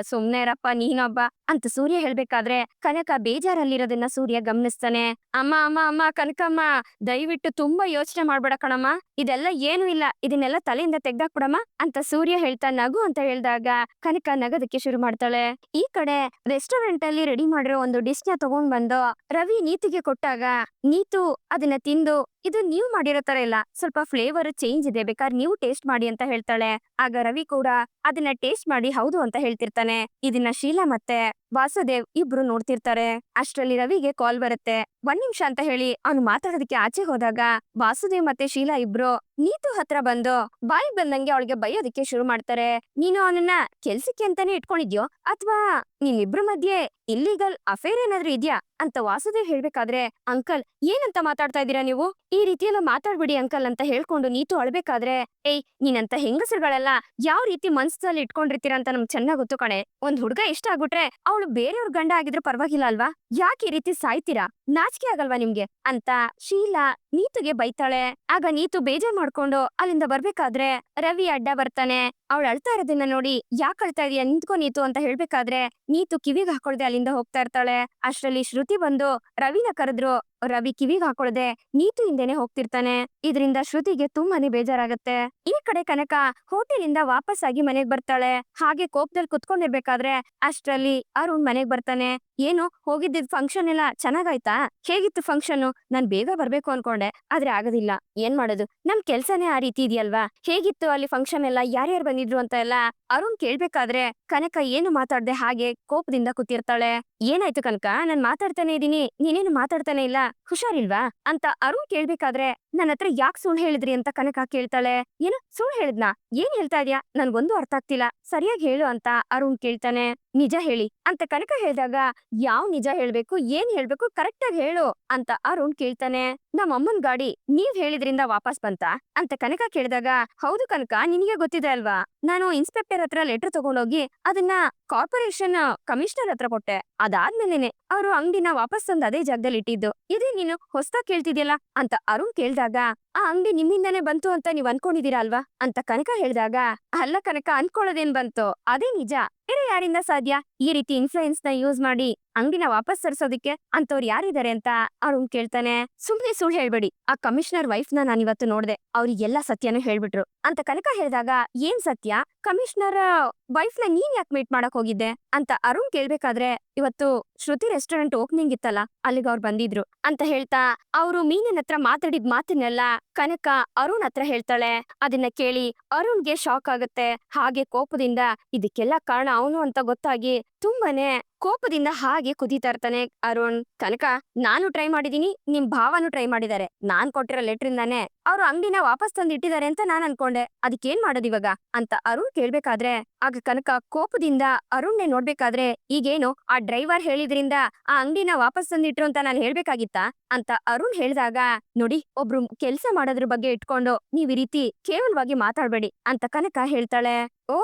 Speaker 1: ಸುಮ್ನೆ ಇರಪ್ಪ ನೀನೊಬ್ಬ" ಅಂತ ಸೂರ್ಯ ಹೇಳ್ಬೇಕಾದ್ರೆ ಕನಕ ಬೇಜಾರಲ್ಲಿರೋದನ್ನ ಸೂರ್ಯ ಗಮನಿಸ್ತಾನೆ. "ಅಮ್ಮ ಅಮ್ಮ ಅಮ್ಮ ಕನಕಮ್ಮ, ದಯವಿಟ್ಟು ತುಂಬಾ ಯೋಚನೆ ಮಾಡ್ಬೇಡ ಕಣಮ್ಮ, ಇದೆಲ್ಲ ಏನು ಇಲ್ಲ, ಇದನ್ನೆಲ್ಲ ತಲೆಯಿಂದ ತೆಗ್ದಾಕ್ಬಿಡಮ್ಮ" ಅಂತ ಸೂರ್ಯ ಹೇಳ್ತಾ ನಗು ಅಂತ ಹೇಳ್ದಾಗ ಕನಕ ನಗದಕ್ಕೆ ಶುರು ಮಾಡ್ತಾಳೆ. ಈ ಕಡೆ ರೆಸ್ಟೋರೆಂಟ್ ಅಲ್ಲಿ ರೆಡಿ ಮಾಡಿರೋ ಒಂದು ಡಿಶ್ ನ ತಗೊಂಡ್ ಬಂದು ರವಿ ನೀತಿಗೆ ಕೊಟ್ಟಾಗ ನೀತು ಅದನ್ನ ತಿಂದು ಇದು ನೀವ್ ಮಾಡಿರೋ ತರ ಇಲ್ಲ, ಸ್ವಲ್ಪ ಫ್ಲೇವರ್ ಚೇಂಜ್ ಇದೆ, ಬೇಕಾದ್ರೆ ನೀವು ಟೇಸ್ಟ್ ಮಾಡಿ ಅಂತ ಹೇಳ್ತಾಳೆ. ಆಗ ರವಿ ಕೂಡ ಅದನ್ನ ಟೇಸ್ಟ್ ಮಾಡಿ ಹೌದು ಅಂತ ಹೇಳ್ತಿರ್ತಾನೆ. ಇದನ್ನ ಶೀಲಾ ಮತ್ತೆ ವಾಸುದೇವ್ ಇಬ್ರು ನೋಡ್ತಿರ್ತಾರೆ. ಅಷ್ಟ್ರಲ್ಲಿ ರವಿಗೆ ಕಾಲ್ ಬರುತ್ತೆ. 1 ನಿಮಿಷ ಅಂತ ಹೇಳಿ ಅವ್ನು ಮಾತಾಡೋದಕ್ಕೆ ಆಚೆ ಹೋದಾಗ ವಾಸುದೇವ್ ಮತ್ತೆ ಶೀಲಾ ಇಬ್ರು ನೀತು ಹತ್ರ ಬಂದು ಬಾಯಿ ಬಂದಂಗೆ ಅವಳಿಗೆ ಬೈಯೋದಕ್ಕೆ ಶುರು ಮಾಡ್ತಾರೆ. ನೀನು ಅವನನ್ನ ಕೆಲ್ಸಕ್ಕೆ ಅಂತಾನೆ ಇಟ್ಕೊಂಡಿದ್ಯೋ ಅಥವಾ ನಿಮ್ಮಿಬ್ರ ಮಧ್ಯೆ ಇಲ್ಲಿಗಲ್ ಅಫೇರ್ ಏನಾದ್ರೂ ಇದ್ಯಾ ಅಂತ ವಾಸುದೇವ್ ಹೇಳ್ಬೇಕಾದ್ರೆ, ಅಂಕಲ್ ಏನಂತ ಮಾತಾಡ್ತಾ ಇದೀರಾ ನೀವು, ಈ ರೀತಿಯೆಲ್ಲ ಮಾತಾಡ್ಬಿಡಿ ಅಂಕಲ್ ಅಂತ ಹೇಳ್ಕೊಂಡು ನೀತು ಅಳ್ಬೇಕಾದ್ರೆ, ಏಯ್ ನೀನಂತ ಹೆಂಗಸರುಗಳೆಲ್ಲ ಯಾವ ರೀತಿ ಮನ್ಸಲ್ಲಿ ಇಟ್ಕೊಂಡಿರ್ತೀರ ಅಂತ ನಮ್ಗೆ ಚೆನ್ನಾಗ್ ಗೊತ್ತು ಕಣೆ. ಒಂದ್ ಹುಡ್ಗ ಇಷ್ಟ ಆಗ್ಬಿಟ್ರೆ ಅವಳು ಬೇರೆಯವ್ರ ಗಂಡ ಆಗಿದ್ರು ಪರವಾಗಿಲ್ಲ ಅಲ್ವಾ, ಯಾಕೆ ಈ ರೀತಿ ಸಾಯ್ತೀರಾ, ನಾಚಿಕೆ ಆಗಲ್ವಾ ನಿಮ್ಗೆ ಅಂತ ಶೀಲಾ ನೀತುಗೆ ಬೈತಾಳೆ. ಆಗ ನೀತು ಬೇಜಾರ್ ಮಾಡ್ಕೊಂಡು ಅಲ್ಲಿಂದ ಬರ್ಬೇಕಾದ್ರೆ ರವಿ ಅಡ್ಡ ಬರ್ತಾನೆ. ಅವಳು ಅಳ್ತಾ ಇರೋದನ್ನ ನೋಡಿ ಯಾಕೆ ಅಳ್ತಾ ಇದೀಯ, ನಿಂತ್ಕೊ ನೀತು ಅಂತ ಹೇಳ್ಬೇಕಾದ್ರೆ ನೀತು ಕಿವಿಗೆ ಹಾಕೊಳ್ದೆ ಅಲ್ಲಿಂದ ಹೋಗ್ತಾ ಇರ್ತಾಳೆ. ಅಷ್ಟ್ರಲ್ಲಿ ಶ್ರುತಿ ಬಂದು ರವಿನ ಕರೆದ್ರು. ರವಿ ಕಿವಿಗೆ ಹಾಕೊಳ್ದೆ ನೀತು ಹಿಂದೆನೆ ಹೋಗ್ತಿರ್ತಾನೆ. ಇದರಿಂದ ಶ್ರುತಿಗೆ ತುಂಬಾನೇ ಬೇಜಾರಾಗತ್ತೆ. ಈ ಕಡೆ ಕನಕ ಹೋಟೆಲ್ ಇಂದ ವಾಪಸ್ ಆಗಿ ಮನೆಗ್ ಬರ್ತಾಳೆ. ಹಾಗೆ ಕೋಪದಲ್ಲಿ ಕುತ್ಕೊಂಡಿರ್ಬೇಕಾದ್ರೆ ಅಷ್ಟ್ರಲ್ಲಿ ಅರುಣ್ ಮನೆಗ್ ಬರ್ತಾನೆ. ಏನು ಹೋಗಿದ್ದಿದ್ ಫಂಕ್ಷನ್ ಎಲ್ಲ ಚೆನ್ನಾಗಾಯ್ತಾ, ಹೇಗಿತ್ತು ಫಂಕ್ಷನ್, ನಾನ್ ಬೇಗ ಬರ್ಬೇಕು ಅನ್ಕೊಂಡೆ ಆದ್ರೆ ಆಗೋದಿಲ್ಲ, ಏನ್ ಮಾಡೋದು ನಮ್ ಕೆಲ್ಸನೇ ಆ ರೀತಿ ಇದೆಯಲ್ವಾ, ಹೇಗಿತ್ತು ಅಲ್ಲಿ ಫಂಕ್ಷನ್ ಎಲ್ಲ, ಯಾರ್ಯಾರು ಬಂದಿದ್ರು ಅಂತ ಎಲ್ಲ ಅರುಣ್ ಕೇಳ್ಬೇಕಾದ್ರೆ ಕನಕ ಏನು ಮಾತಾಡ್ದೆ ಹಾಗೆ ಕೋಪದಿಂದ ಕೂತಿರ್ತಾಳೆ. ಏನಾಯ್ತು ಕನಕ, ನಾನ್ ಮಾತಾಡ್ತಾನೆ ಇದೀನಿ, ನೀನೇನು ಮಾತಾಡ್ತಾನೆ ಇಲ್ಲ, ಹುಷಾರಿಲ್ವಾ ಅಂತ ಅರುಣ್ ಕೇಳ್ಬೇಕಾದ್ರೆ ನನ್ನ ಹತ್ರ ಯಾಕೆ ಸುಳ್ಳು ಹೇಳಿದ್ರಿ ಅಂತ ಕನಕ ಕೇಳ್ತಾಳೆ. ಏನು ಸುಳ್ಳು ಹೇಳಿದ್ನಾ, ಏನ್ ಹೇಳ್ತಾ ಇದ್ಯಾ, ನನ್ಗೊಂದು ಅರ್ಥ ಆಗ್ತಿಲ್ಲ, ಸರಿಯಾಗಿ ಹೇಳು ಅಂತ ಅರುಣ್ ಕೇಳ್ತಾನೆ. ನಿಜ ಹೇಳಿ ಅಂತ ಕನಕ ಹೇಳಿದಾಗ ಯಾವ್ ನಿಜ ಹೇಳ್ಬೇಕು, ಏನ್ ಹೇಳ್ಬೇಕು ಕರೆಕ್ಟ್ ಆಗಿ ಹೇಳು ಅಂತ ಅರುಣ್ ಕೇಳ್ತಾನೆ. ನಮ್ಮ ಅಮ್ಮನ್ ಗಾಡಿ ನೀವ್ ಹೇಳಿದ್ರಿಂದ ವಾಪಸ್ ಬಂತ ಅಂತ ಕನಕ ಕೇಳಿದಾಗ, ಹೌದು ಕನಕ ನಿನಗೆ ಗೊತ್ತಿದೆ ಅಲ್ವಾ, ನಾನು ಇನ್ಸ್ಪೆಕ್ಟರ್ ಹತ್ರ ಲೆಟರ್ ತಗೊಂಡೋಗಿ ಅದನ್ನ ಕಾರ್ಪೊರೇಷನ್ ಕಮಿಷನರ್ ಹತ್ರ ಕೊಟ್ಟೆ. ಅದಾದ್ಮೇಲೆನೆ ಅವರು ಅಂಗಡಿನ ವಾಪಸ್ ತಂದು ಅದೇ ಜಾಗದಲ್ಲಿ ಇಟ್ಟಿದ್ದು. ಇದೇ ನೀನು ಹೊಸ್ದಾಗ್ ಕೇಳ್ತಿದ್ಯಲ್ಲ ಅಂತ ಅರುಣ್ ಕೇಳ್ದಾಗ, ಆ ಅಂಗಡಿ ನಿಮ್ಮಿಂದಾನೇ ಬಂತು ಅಂತ ನೀವ್ ಅನ್ಕೊಂಡಿದೀರಾ ಅಲ್ವಾ ಅಂತ ಕನಕ ಹೇಳ್ದಾಗ, ಅಲ್ಲ ಕನಕ ಅನ್ಕೊಳ್ಳೋದೇನ್ ಬಂತು, ಅದೇ ನಿಜ, ಬೇರೆ ಯಾರಿಂದ ಸಾಧ್ಯ ಈ ರೀತಿ ಇನ್ಫ್ಲೂಯೆನ್ಸ್ ನ ಯೂಸ್ ಮಾಡಿ ಅಂಗಡಿನ ವಾಪಸ್ ತರಿಸೋದಕ್ಕೆ, ಅಂತವ್ರು ಯಾರಿದ್ದಾರೆ ಅಂತ ಅರುಣ್ ಕೇಳ್ತಾನೆ. ಸುಮ್ನೆ ಸುಳ್ಳು ಹೇಳ್ಬೇಡಿ, ಆ ಕಮಿಷನರ್ ವೈಫ್ ನ ನಾನ್ ಇವತ್ತು ನೋಡ್ದೆ, ಅವ್ರಿಗೆಲ್ಲ ಸತ್ಯನೂ ಹೇಳ್ಬಿಟ್ರು ಅಂತ ಕನಕ ಹೇಳಿದಾಗ, ಏನ್ ಸತ್ಯ, ಕಮಿಷನರ್ ವೈಫ್ ನ ನೀನ್ ಯಾಕೆ ಮೀಟ್ ಮಾಡಕ್ ಹೋಗಿದ್ದೆ ಅಂತ ಅರುಣ್ ಕೇಳ್ಬೇಕಾದ್ರೆ, ಇವತ್ತು ಶ್ರುತಿ ರೆಸ್ಟೋರೆಂಟ್ ಓಪನಿಂಗ್ ಇತ್ತಲ್ಲ ಅಲ್ಲಿಗೆ ಅವ್ರು ಬಂದಿದ್ರು ಅಂತ ಹೇಳ್ತಾ ಅವ್ರು ಮೀನಿನ ಹತ್ರ ಮಾತಾಡಿದ್ ಮಾತನ್ನೆಲ್ಲ ಕನಕ ಅರುಣ್ ಹತ್ರ ಹೇಳ್ತಾಳೆ. ಅದನ್ನ ಕೇಳಿ ಅರುಣ್ಗೆ ಶಾಕ್ ಆಗುತ್ತೆ. ಹಾಗೆ ಕೋಪದಿಂದ ಇದಕ್ಕೆಲ್ಲ ಕಾರಣ ಅವನು ಅಂತ ಗೊತ್ತಾಗಿ ತುಂಬಾನೇ ಕೋಪದಿಂದ ಹಾಗೆ ಕುದೀತಾ ಇರ್ತಾನೆ ಅರುಣ್. ಕನಕ ನಾನು ಟ್ರೈ ಮಾಡಿದೀನಿ, ನಿಮ್ ಭಾವನು ಟ್ರೈ ಮಾಡಿದ್ದಾರೆ, ನಾನ್ ಕೊಟ್ಟಿರೋ ಲೆಟರ್ ಇಂದಾನೆ ಅವ್ರು ಅಂಗಡಿನ ವಾಪಸ್ ತಂದು ಇಟ್ಟಿದ್ದಾರೆ ಅಂತ ನಾನ್ ಅನ್ಕೊಂಡೆ, ಅದಕ್ಕೇನ್ ಮಾಡೋದು ಇವಾಗ ಅಂತ ಅರುಣ್ ಕೇಳ್ಬೇಕಾದ್ರೆ, ಆಗ ಕನಕ ಕೋಪದಿಂದ ಅರುಣ್ನೆ ನೋಡ್ಬೇಕಾದ್ರೆ, ಈಗೇನು ಆ ಡ್ರೈವರ್ ಹೇಳಿದ್ರಿಂದ ಆ ಅಂಗಡಿನ ವಾಪಸ್ ತಂದಿಟ್ರು ಅಂತ ನಾನು ಹೇಳ್ಬೇಕಾಗಿತ್ತಾ ಅಂತ ಅರುಣ್ ಹೇಳಿದಾಗ, ನೋಡಿ ಒಬ್ರು ಕೆಲ್ಸ ಮಾಡೋದ್ರ ಬಗ್ಗೆ ಇಟ್ಕೊಂಡು ನೀವ್ ಈ ರೀತಿ ಕೇವಲವಾಗಿ ಮಾತಾಡ್ಬೇಡಿ ಅಂತ ಕನಕ ಹೇಳ್ತಾಳೆ. ಓ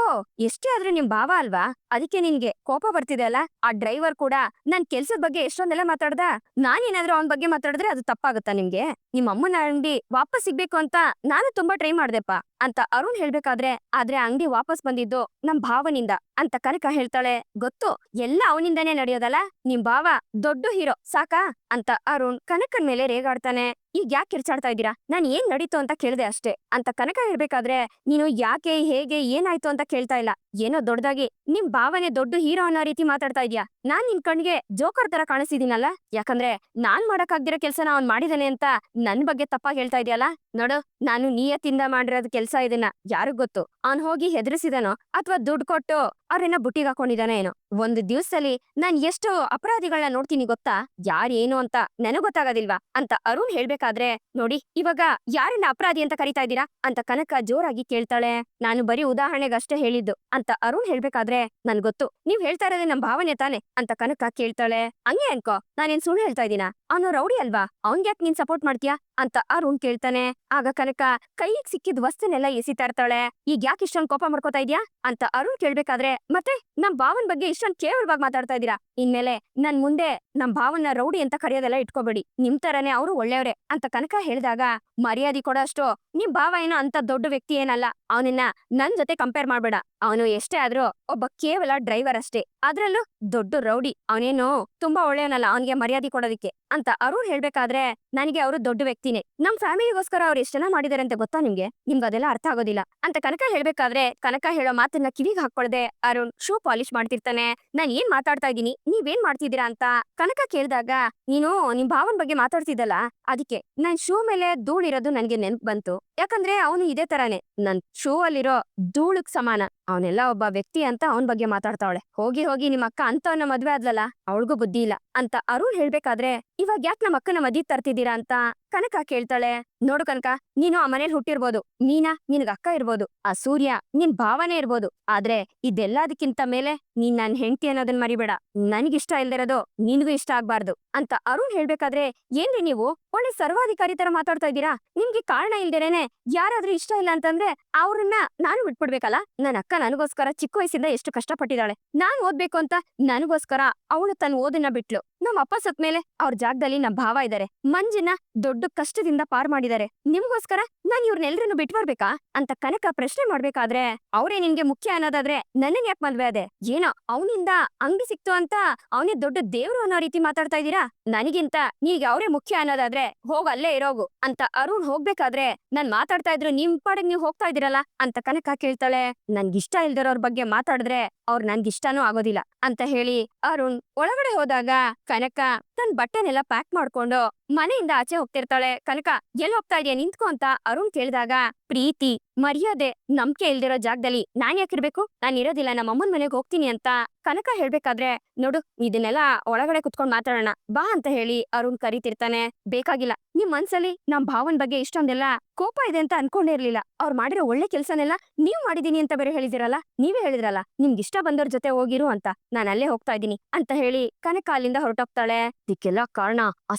Speaker 1: ಎಷ್ಟೇ ಆದ್ರೂ ನಿಮ್ ಭಾವ ಅಲ್ವಾ, ಅದಕ್ಕೆ ನಿನ್ಗೆ ಕೋಪ ಬರ್ತಿದೆ ಅಲ್ಲ, ಆ ಡ್ರೈವರ್ ಕೂಡ ನನ್ ಕೆಲ್ಸದ ಬಗ್ಗೆ ಎಷ್ಟೊಂದೆಲ್ಲ ಮಾತಾಡ್ದ, ನಾನೇನಾದ್ರೂ ಅವನ್ ಬಗ್ಗೆ ಮಾತಾಡಿದ್ರೆ ಅದು ತಪ್ಪಾಗುತ್ತಾ ನಿಮ್ಗೆ, ನಿಮ್ ಅಮ್ಮನ ಅಂಗಡಿ ವಾಪಸ್ ಸಿಗ್ಬೇಕು ಅಂತ ನಾನು ತುಂಬಾ ಟ್ರೈ ಮಾಡ್ದೆಪ್ಪ ಅಂತ ಅರುಣ್ ಹೇಳ್ಬೇಕಾದ್ರೆ, ಆದ್ರೆ ಅಂಗಡಿ ವಾಪಸ್ ಬಂದಿದ್ದು ನಮ್ ಭಾವನಿಂದ ಅಂತ ಕನಕ ಹೇಳ್ತಾಳೆ. ಗೊತ್ತು ಎಲ್ಲ ಅವನಿಂದಾನೇ ನಡೆಯೋದಲ್ಲ, ನಿಮ್ ಭಾವ ದೊಡ್ಡ ಹೀರೋ ಸಾಕಾ ಅಂತ ಅರುಣ್ ಕನಕನ್ ಮೇಲೆ ರೇಗಾಡ್ತಾನೆ. ಈಗ ಯಾಕೆ ಕಿರ್ಚಾಡ್ತಾ ಇದ್ದೀರಾ, ನಾನ್ ಏನ್ ನಡೀತು ಅಂತ ಕೇಳ್ದೆ ಅಷ್ಟೇ ಅಂತ ಕನಕ ಹೇಳ್ಬೇಕಾದ್ರೆ, ನೀನು ಯಾಕೆ ಹೇಗೆ ಏನಾಯ್ತು ಅಂತ ಕೇಳ್ತಾ ಇಲ್ಲ, ಏನೋ ದೊಡ್ಡದಾಗಿ ನಿಮ್ ಭಾವನೆ ದೊಡ್ಡ ಹೀರೋ ಅನ್ನೋ ರೀತಿ ಮಾತಾಡ್ತಾ ಇದ್ಯಾ, ನಾನ್ ನಿನ್ ಕಣ್ಗೆ ಜೋಕರ್ ತರ ಕಾಣಿಸಿದೀನಲ್ಲ, ಯಾಕಂದ್ರೆ ನಾನ್ ಮಾಡಕ್ಕಾಗ್ದಿರೋ ಕೆಲ್ಸನ ಅವ್ನ್ ಮಾಡಿದಾನೆ ಅಂತ ನನ್ ಬಗ್ಗೆ ತಪ್ಪಾಗಿ ಹೇಳ್ತಾ ಇದೆಯಲ್ಲ. ನೋಡು ನಾನು ನಿಯತ್ತಿಂದ ಮಾಡಿರೋದ್ ಕೆಲ್ಸ ಇದನ್ನ ಯಾರಿಗ್ ಗೊತ್ತು, ಅವ್ನ್ ಹೋಗಿ ಹೆದರ್ಸಿದಾನೋ ಅಥವಾ ದುಡ್ಡು ಕೊಟ್ಟು ಅವ್ರನ್ನ ಬುಟ್ಟಿಗೆ ಹಾಕೊಂಡಿದಾನೋ ಏನೋ, ಒಂದು ದಿವ್ಸದಲ್ಲಿ ನಾನ್ ಎಷ್ಟು ಅಪರಾಧಿಗಳನ್ನ ನೋಡ್ತೀನಿ ಗೊತ್ತಾ, ಯಾರೇನು ಅಂತ ನನಗ್ ಗೊತ್ತಾಗೋದಿಲ್ವಾ ಅಂತ ಅರುಣ್ ಹೇಳ್ಬೇಕಾದ್ರೆ, ನೋಡಿ ಇವಾಗ ಯಾರನ್ನ ಅಪರಾಧಿ ಅಂತ ಕರಿತಾ ಇದ್ದೀರಾ ಅಂತ ಕನಕ ಜೋರಾಗಿ ಕೇಳ್ತಾಳೆ. ನಾನು ಬರೀ ಉದಾಹರಣೆಗಷ್ಟೇ ಹೇಳಿದ್ದು ಅಂತ ಅರುಣ್ ಹೇಳ್ಬೇಕಾದ್ರೆ, ನನ್ ಗೊತ್ತು ನೀವ್ ಹೇಳ್ತಾ ಇರೋದೇ ನಮ್ ಭಾವನೆ ತಾನೆ ಅಂತ ಕನಕ ಕೇಳ್ತಾಳೆ. ಹಂಗೆ ಅನ್ಕೋ, ನಾನೇನ್ ಸುಳ್ಳು ಹೇಳ್ತಾ ಇದೀನಾ, ಅವನು ರೌಡಿ ಅಲ್ವಾ, ಅವ್ನ್ಗ್ಯಾಕ್ ನೀನ್ ಸಪೋರ್ಟ್ ಮಾಡ್ತೀಯಾ ಅಂತ ಅರುಣ್ ಕೇಳ್ತಾನೆ. ಆಗ ಕನಕ ಕೈಗೆ ಸಿಕ್ಕಿದ ವಸ್ತುನೆಲ್ಲ ಎಸಿತಾ ಇರ್ತಾಳೆ. ಈಗ ಯಾಕೆ ಇಷ್ಟೊಂದು ಕೋಪ ಮಾಡ್ಕೋತಾ ಇದ್ಯಾ ಅಂತ ಅರುಣ್ ಕೇಳ್ಬೇಕಾದ್ರೆ, ಮತ್ತೆ ನಮ್ ಭಾವನ್ ಬಗ್ಗೆ ಇಷ್ಟೊಂದು ಕೇವಲವಾಗಿ ಮಾತಾಡ್ತಾ ಇದೀರಾ, ಇನ್ಮೇಲೆ ನನ್ ಮುಂದೆ ನಮ್ ಭಾವನ ರೌಡಿ ಅಂತ ಕರೆಯೋದೆಲ್ಲ ಇಟ್ಕೋಬೇಡಿ, ನಿಮ್ ತರನೇ ಅವರು ಒಳ್ಳೆಯವ್ರೆ ಅಂತ ಕನಕ ಹೇಳಿದಾಗ, ಮರ್ಯಾದೆ ಕೊಡೋಷ್ಟು ನಿಮ್ ಭಾವ ಏನೋ ಅಂತ ದೊಡ್ಡ ವ್ಯಕ್ತಿ ಏನಲ್ಲ, ಅವನನ್ನ ನನ್ ಜೊತೆ ಕಂಪೇರ್ ಮಾಡ್ಬೇಡ, ಅವನು ಎಷ್ಟೇ ಆದ್ರೂ ಒಬ್ಬ ಕೇವಲ ಡ್ರೈವರ್ ಅಷ್ಟೇ, ಅದ್ರಲ್ಲೂ ದೊಡ್ಡ ರೌಡಿ, ಅವನೇನು ತುಂಬಾ ಒಳ್ಳೆಯವನಲ್ಲ ಅವನ್ಗೆ ಮರ್ಯಾದೆ ಕೊಡೋದಿಕ್ಕೆ ಅಂತ ಅರುಣ್ ಹೇಳ್ಬೇಕಾದ್ರೆ ನನಗೆ ಅವರು ದೊಡ್ಡ ವ್ಯಕ್ತಿನೇ. ನಮ್ ಫ್ಯಾಮಿಲಿಗೋಸ್ಕರ ಅವ್ರು ಎಷ್ಟೆಲ್ಲ ಮಾಡಿದಾರೆ ಅಂತ ಗೊತ್ತಾ ನಿಮ್ಗೆ ಅದೆಲ್ಲ ಅರ್ಥ ಆಗೋದಿಲ್ಲ ಅಂತ ಕನಕ ಹೇಳ್ಬೇಕಾದ್ರೆ ಕನಕ ಹೇಳೋ ಮಾತನ್ನ ಕಿವಿಗೆ ಹಾಕೊಳ್ದೆ ಅರುಣ್ ಶೂ ಪಾಲಿಶ್ ಮಾಡ್ತಿರ್ತಾನೆ. ನಾನ್ ಏನ್ ಮಾತಾಡ್ತಾ ಇದ್ದೀನಿ, ನೀವೇನ್ ಮಾಡ್ತಿದ್ದೀರಾ ಅಂತ ಕನಕ ಕೇಳ್ದಾಗ, ನೀನು ನಿಮ್ ಭಾವನ್ ಬಗ್ಗೆ ಮಾತಾಡ್ತಿದ್ದಲ್ಲ, ಅದಕ್ಕೆ ನನ್ ಶೂ ಮೇಲೆ ಧೂಳಿರೋದು ನನ್ಗೆ ನೆನ್ಪ್ ಬಂತು. ಯಾಕಂದ್ರೆ ಅವನು ಇದೇ ತರಾನೇ, ನನ್ ಶೂ ಅಲ್ಲಿರೋ ಧೂಳಕ್ ಸಮಾನ. ಅವನೆಲ್ಲ ಒಬ್ಬ ವ್ಯಕ್ತಿ ಅಂತ ಅವನ್ ಬಗ್ಗೆ ಮಾತಾಡ್ತಾವಳೆ. ಹೋಗಿ ಹೋಗಿ ನಿಮ್ ಅಕ್ಕ ಅಂತವನ್ನ ಮದ್ವೆ ಆದ್ಲಲ್ಲ, ಅವಳಿಗೂ ಬುದ್ಧಿ ಇಲ್ಲ ಅಂತ ಅರುಣ್ ಹೇಳ್ಬೇಕಾದ್ರೆ, ಇವಾಗ ಯಾಕೆ ನಮ್ಮ ಅಕ್ಕನ ಮದ್ವೆ ತರ್ತಿದ್ದೀರಾ ಅಂತ ಕನಕ ಕೇಳ್ತಾಳೆ. ನೋಡು ಕನಕ, ನೀನು ಆ ಮನೇಲಿ ಹುಟ್ಟಿರ್ಬೋದು, ನಿನಗ ಅಕ್ಕ ಇರ್ಬೋದು, ಆ ಸೂರ್ಯ ನಿನ್ ಭಾವನೆ ಇರ್ಬೋದು, ಆದ್ರೆ ಇದೆಲ್ಲದಕ್ಕಿಂತ ಮೇಲೆ ನೀನ್ ನನ್ ಹೆಂಡತಿ ಅನ್ನೋದನ್ನ ಮರಿಬೇಡ. ನನ್ಗಿಷ್ಟ ಇಲ್ದಿರೋದು ನಿನ್ಗೂ ಇಷ್ಟ ಆಗ್ಬಾರ್ದು ಅಂತ ಅರುಣ್ ಹೇಳ್ಬೇಕಾದ್ರೆ, ಏನ್ರಿ ನೀವು ಒಳ್ಳೆ ಸರ್ವಾಧಿಕಾರಿ ತರ ಮಾತಾಡ್ತಾ ಇದ್ದೀರಾ? ನಿಮ್ಗೆ ಕಾರಣ ಇಲ್ದೇನೆ ಯಾರಾದ್ರೂ ಇಷ್ಟ ಇಲ್ಲ ಅಂತಂದ್ರೆ ಅವ್ರನ್ನ ನಾನು ಬಿಟ್ಬಿಡ್ಬೇಕಲ್ಲ? ನನ್ ಅಕ್ಕ ನನಗೋಸ್ಕರ ಚಿಕ್ಕ ವಯಸ್ಸಿಂದ ಎಷ್ಟು ಕಷ್ಟಪಟ್ಟಿದ್ದಾಳೆ. ನಾನ್ ಓದ್ಬೇಕು ಅಂತ ನನಗೋಸ್ಕರ ಅವಳು ತನ್ನ ಓದನ್ನ ಬಿಟ್ಲು. ನಮ್ಮ ಅಪ್ಪ ಸತ್ ಮೇಲೆ ಅವ್ರ ಜಾಗದಲ್ಲಿ ನಮ್ ಭಾವ ಇದಾರೆ. ಮಂಜನ್ನ ದೊಡ್ಡ ಕಷ್ಟದಿಂದ ಪಾರ್ ಮಾಡಿದ್ದಾರೆ. ನಿಮ್ಗೋಸ್ಕರ ನಾನ್ ಇವ್ರನ್ನೆಲ್ರನ್ನು ಬಿಟ್ಟು ಬರ್ಬೇಕಾ ಅಂತ ಕನಕ ಪ್ರಶ್ನೆ ಮಾಡ್ಬೇಕಾದ್ರೆ, ಅವ್ರೇ ನಿನ್ಗೆ ಮುಖ್ಯ ಅನ್ನೋದಾದ್ರೆ ನನಗ್ ಯಾಕೆ ಮದ್ವೆ ಅದೆ? ಏನೋ ಅವನಿಂದ ಅಂಗಿ ಸಿಕ್ತು ಅಂತ ಅವನೇ ದೊಡ್ಡ ದೇವ್ರು ಅನ್ನೋ ರೀತಿ ಮಾತಾಡ್ತಾ ಇದ್ದೀರಾ. ನನಗಿಂತ ನೀಗ ಅವರೇ ಮುಖ್ಯ ಅನ್ನೋದಾದ್ರೆ ಹೋಗ್ ಅಲ್ಲೇ ಇರೋಗು ಅಂತ ಅರುಣ್ ಹೋಗ್ಬೇಕಾದ್ರೆ, ನಾನ್ ಮಾತಾಡ್ತಾ ಇದ್ರು ನಿಮ್ ಪಾಡಿಗೆ ನೀವ್ ಹೋಗ್ತಾ ಇದೀರಲ್ಲ ಅಂತ ಕನಕ ಕೇಳ್ತಾಳೆ. ನನ್ಗಿಷ್ಟ ಇಲ್ದಿರೋರ್ ಬಗ್ಗೆ ಮಾತಾಡಿದ್ರೆ ಅವ್ರು ನನ್ಗಿಷ್ಟನೂ ಆಗೋದಿಲ್ಲ ಅಂತ ಹೇಳಿ ಅರುಣ್ ಒಳಗಡೆ ಹೋದಾಗ ಕನಕ ತನ್ ಬಟ್ಟೆನೆಲ್ಲ ಪ್ಯಾಕ್ ಮಾಡ್ಕೊಂಡು ಮನೆಯಿಂದ ಆಚೆ ಹೋಗ್ತಿರ್ತಾಳೆ. ಕನಕ ಎಲ್ಲಿ ಹೋಗ್ತಾ ಇದೀಯ, ನಿಂತ್ಕೊ ಅಂತ ಅರುಣ್ ಕೇಳಿದಾಗ, ಪ್ರೀತಿ ಮರ್ಯಾದೆ ನಂಬಿಕೆ ಇಲ್ದಿರೋ ಜಾಗದಲ್ಲಿ ನಾನ್ ಯಾಕಿರ್ಬೇಕು, ನಾನ್ ಇರೋದಿಲ್ಲ, ನಮ್ಮ ಅಮ್ಮನ್ ಮನೆಗೆ ಹೋಗ್ತೀನಿ ಅಂತ ಕನಕ ಹೇಳ್ಬೇಕಾದ್ರೆ, ನೋಡು ಇದನ್ನೆಲ್ಲ ಒಳಗಡೆ ಕುತ್ಕೊಂಡ್ ಮಾತಾಡೋಣ ಬಾ ಅಂತ ಹೇಳಿ ಅರುಣ್ ಕರಿತಿರ್ತಾನೆ. ಬೇಕಾಗಿಲ್ಲ, ನಿಮ್ ಮನ್ಸಲ್ಲಿ ನಮ್ ಭಾವನ್ ಬಗ್ಗೆ ಇಷ್ಟೊಂದೆಲ್ಲ ಕೋಪ ಇದೆ ಅಂತ ಅನ್ಕೊಂಡೇ ಇರ್ಲಿಲ್ಲ. ಅವ್ರು ಮಾಡಿರೋ ಒಳ್ಳೆ ಕೆಲ್ಸನೆಲ್ಲ ನೀವ್ ಮಾಡಿದೀನಿ ಅಂತ ಬೇರೆ ಹೇಳಿದಿರಲ್ಲ. ನೀವೇ ಹೇಳಿದ್ರಲ್ಲ ನಿಮ್ಗೆ ಇಷ್ಟ ಬಂದವ್ರ ಜೊತೆ ಹೋಗಿರು ಅಂತ, ನಾನ್ ಅಲ್ಲೇ ಹೋಗ್ತಾ ಇದ್ದೀನಿ ಅಂತ ಹೇಳಿ ಕನಕ ಅಲ್ಲಿಂದ ಹೊರಟೋಗ್ತಾಳೆ. ಇದಕ್ಕೆಲ್ಲ ಕಾರಣ ಆ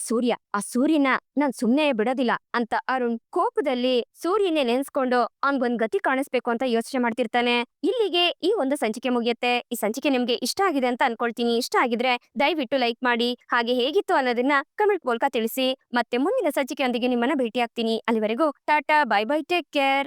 Speaker 1: ಸೂರ್ಯನ ನಾನ್ ಸುಮ್ನೆ ಬಿಡೋದಿಲ್ಲ ಅಂತ ಅರುಣ್ ಕೋಪದಲ್ಲಿ ಸೂರ್ಯನೇ ನೆನ್ಸ್ಕೊಂಡು ಅವ್ನ್ಗೊಂದ್ ಗತಿ ಕಾಣಿಸ್ಬೇಕು ಅಂತ ಯೋಚನೆ ಮಾಡ್ತಿರ್ತಾನೆ. ಇಲ್ಲಿಗೆ ಈ ಒಂದು ಸಂಚಿಕೆ ಮುಗಿಯುತ್ತೆ. ಈ ಸಂಚಿಕೆ ನಿಮ್ಗೆ ಇಷ್ಟ ಆಗಿದೆ ಅಂತ ಅನ್ಕೊಳ್ತೀನಿ. ಇಷ್ಟ ಆಗಿದ್ರೆ ದಯವಿಟ್ಟು ಲೈಕ್ ಮಾಡಿ, ಹಾಗೆ ಹೇಗಿತ್ತು ಅನ್ನೋದನ್ನ ಕಮೆಂಟ್ ಮೂಲಕ ತಿಳಿಸಿ. ಮತ್ತೆ ಮುಂದಿನ ಸಂಚಿಕೆಯೊಂದಿಗೆ ನಿಮ್ಮನ್ನ ಭೇಟಿ ಆಗ್ತೀನಿ. ಅಲ್ಲಿವರೆಗೂ Tata, bye bye, take care.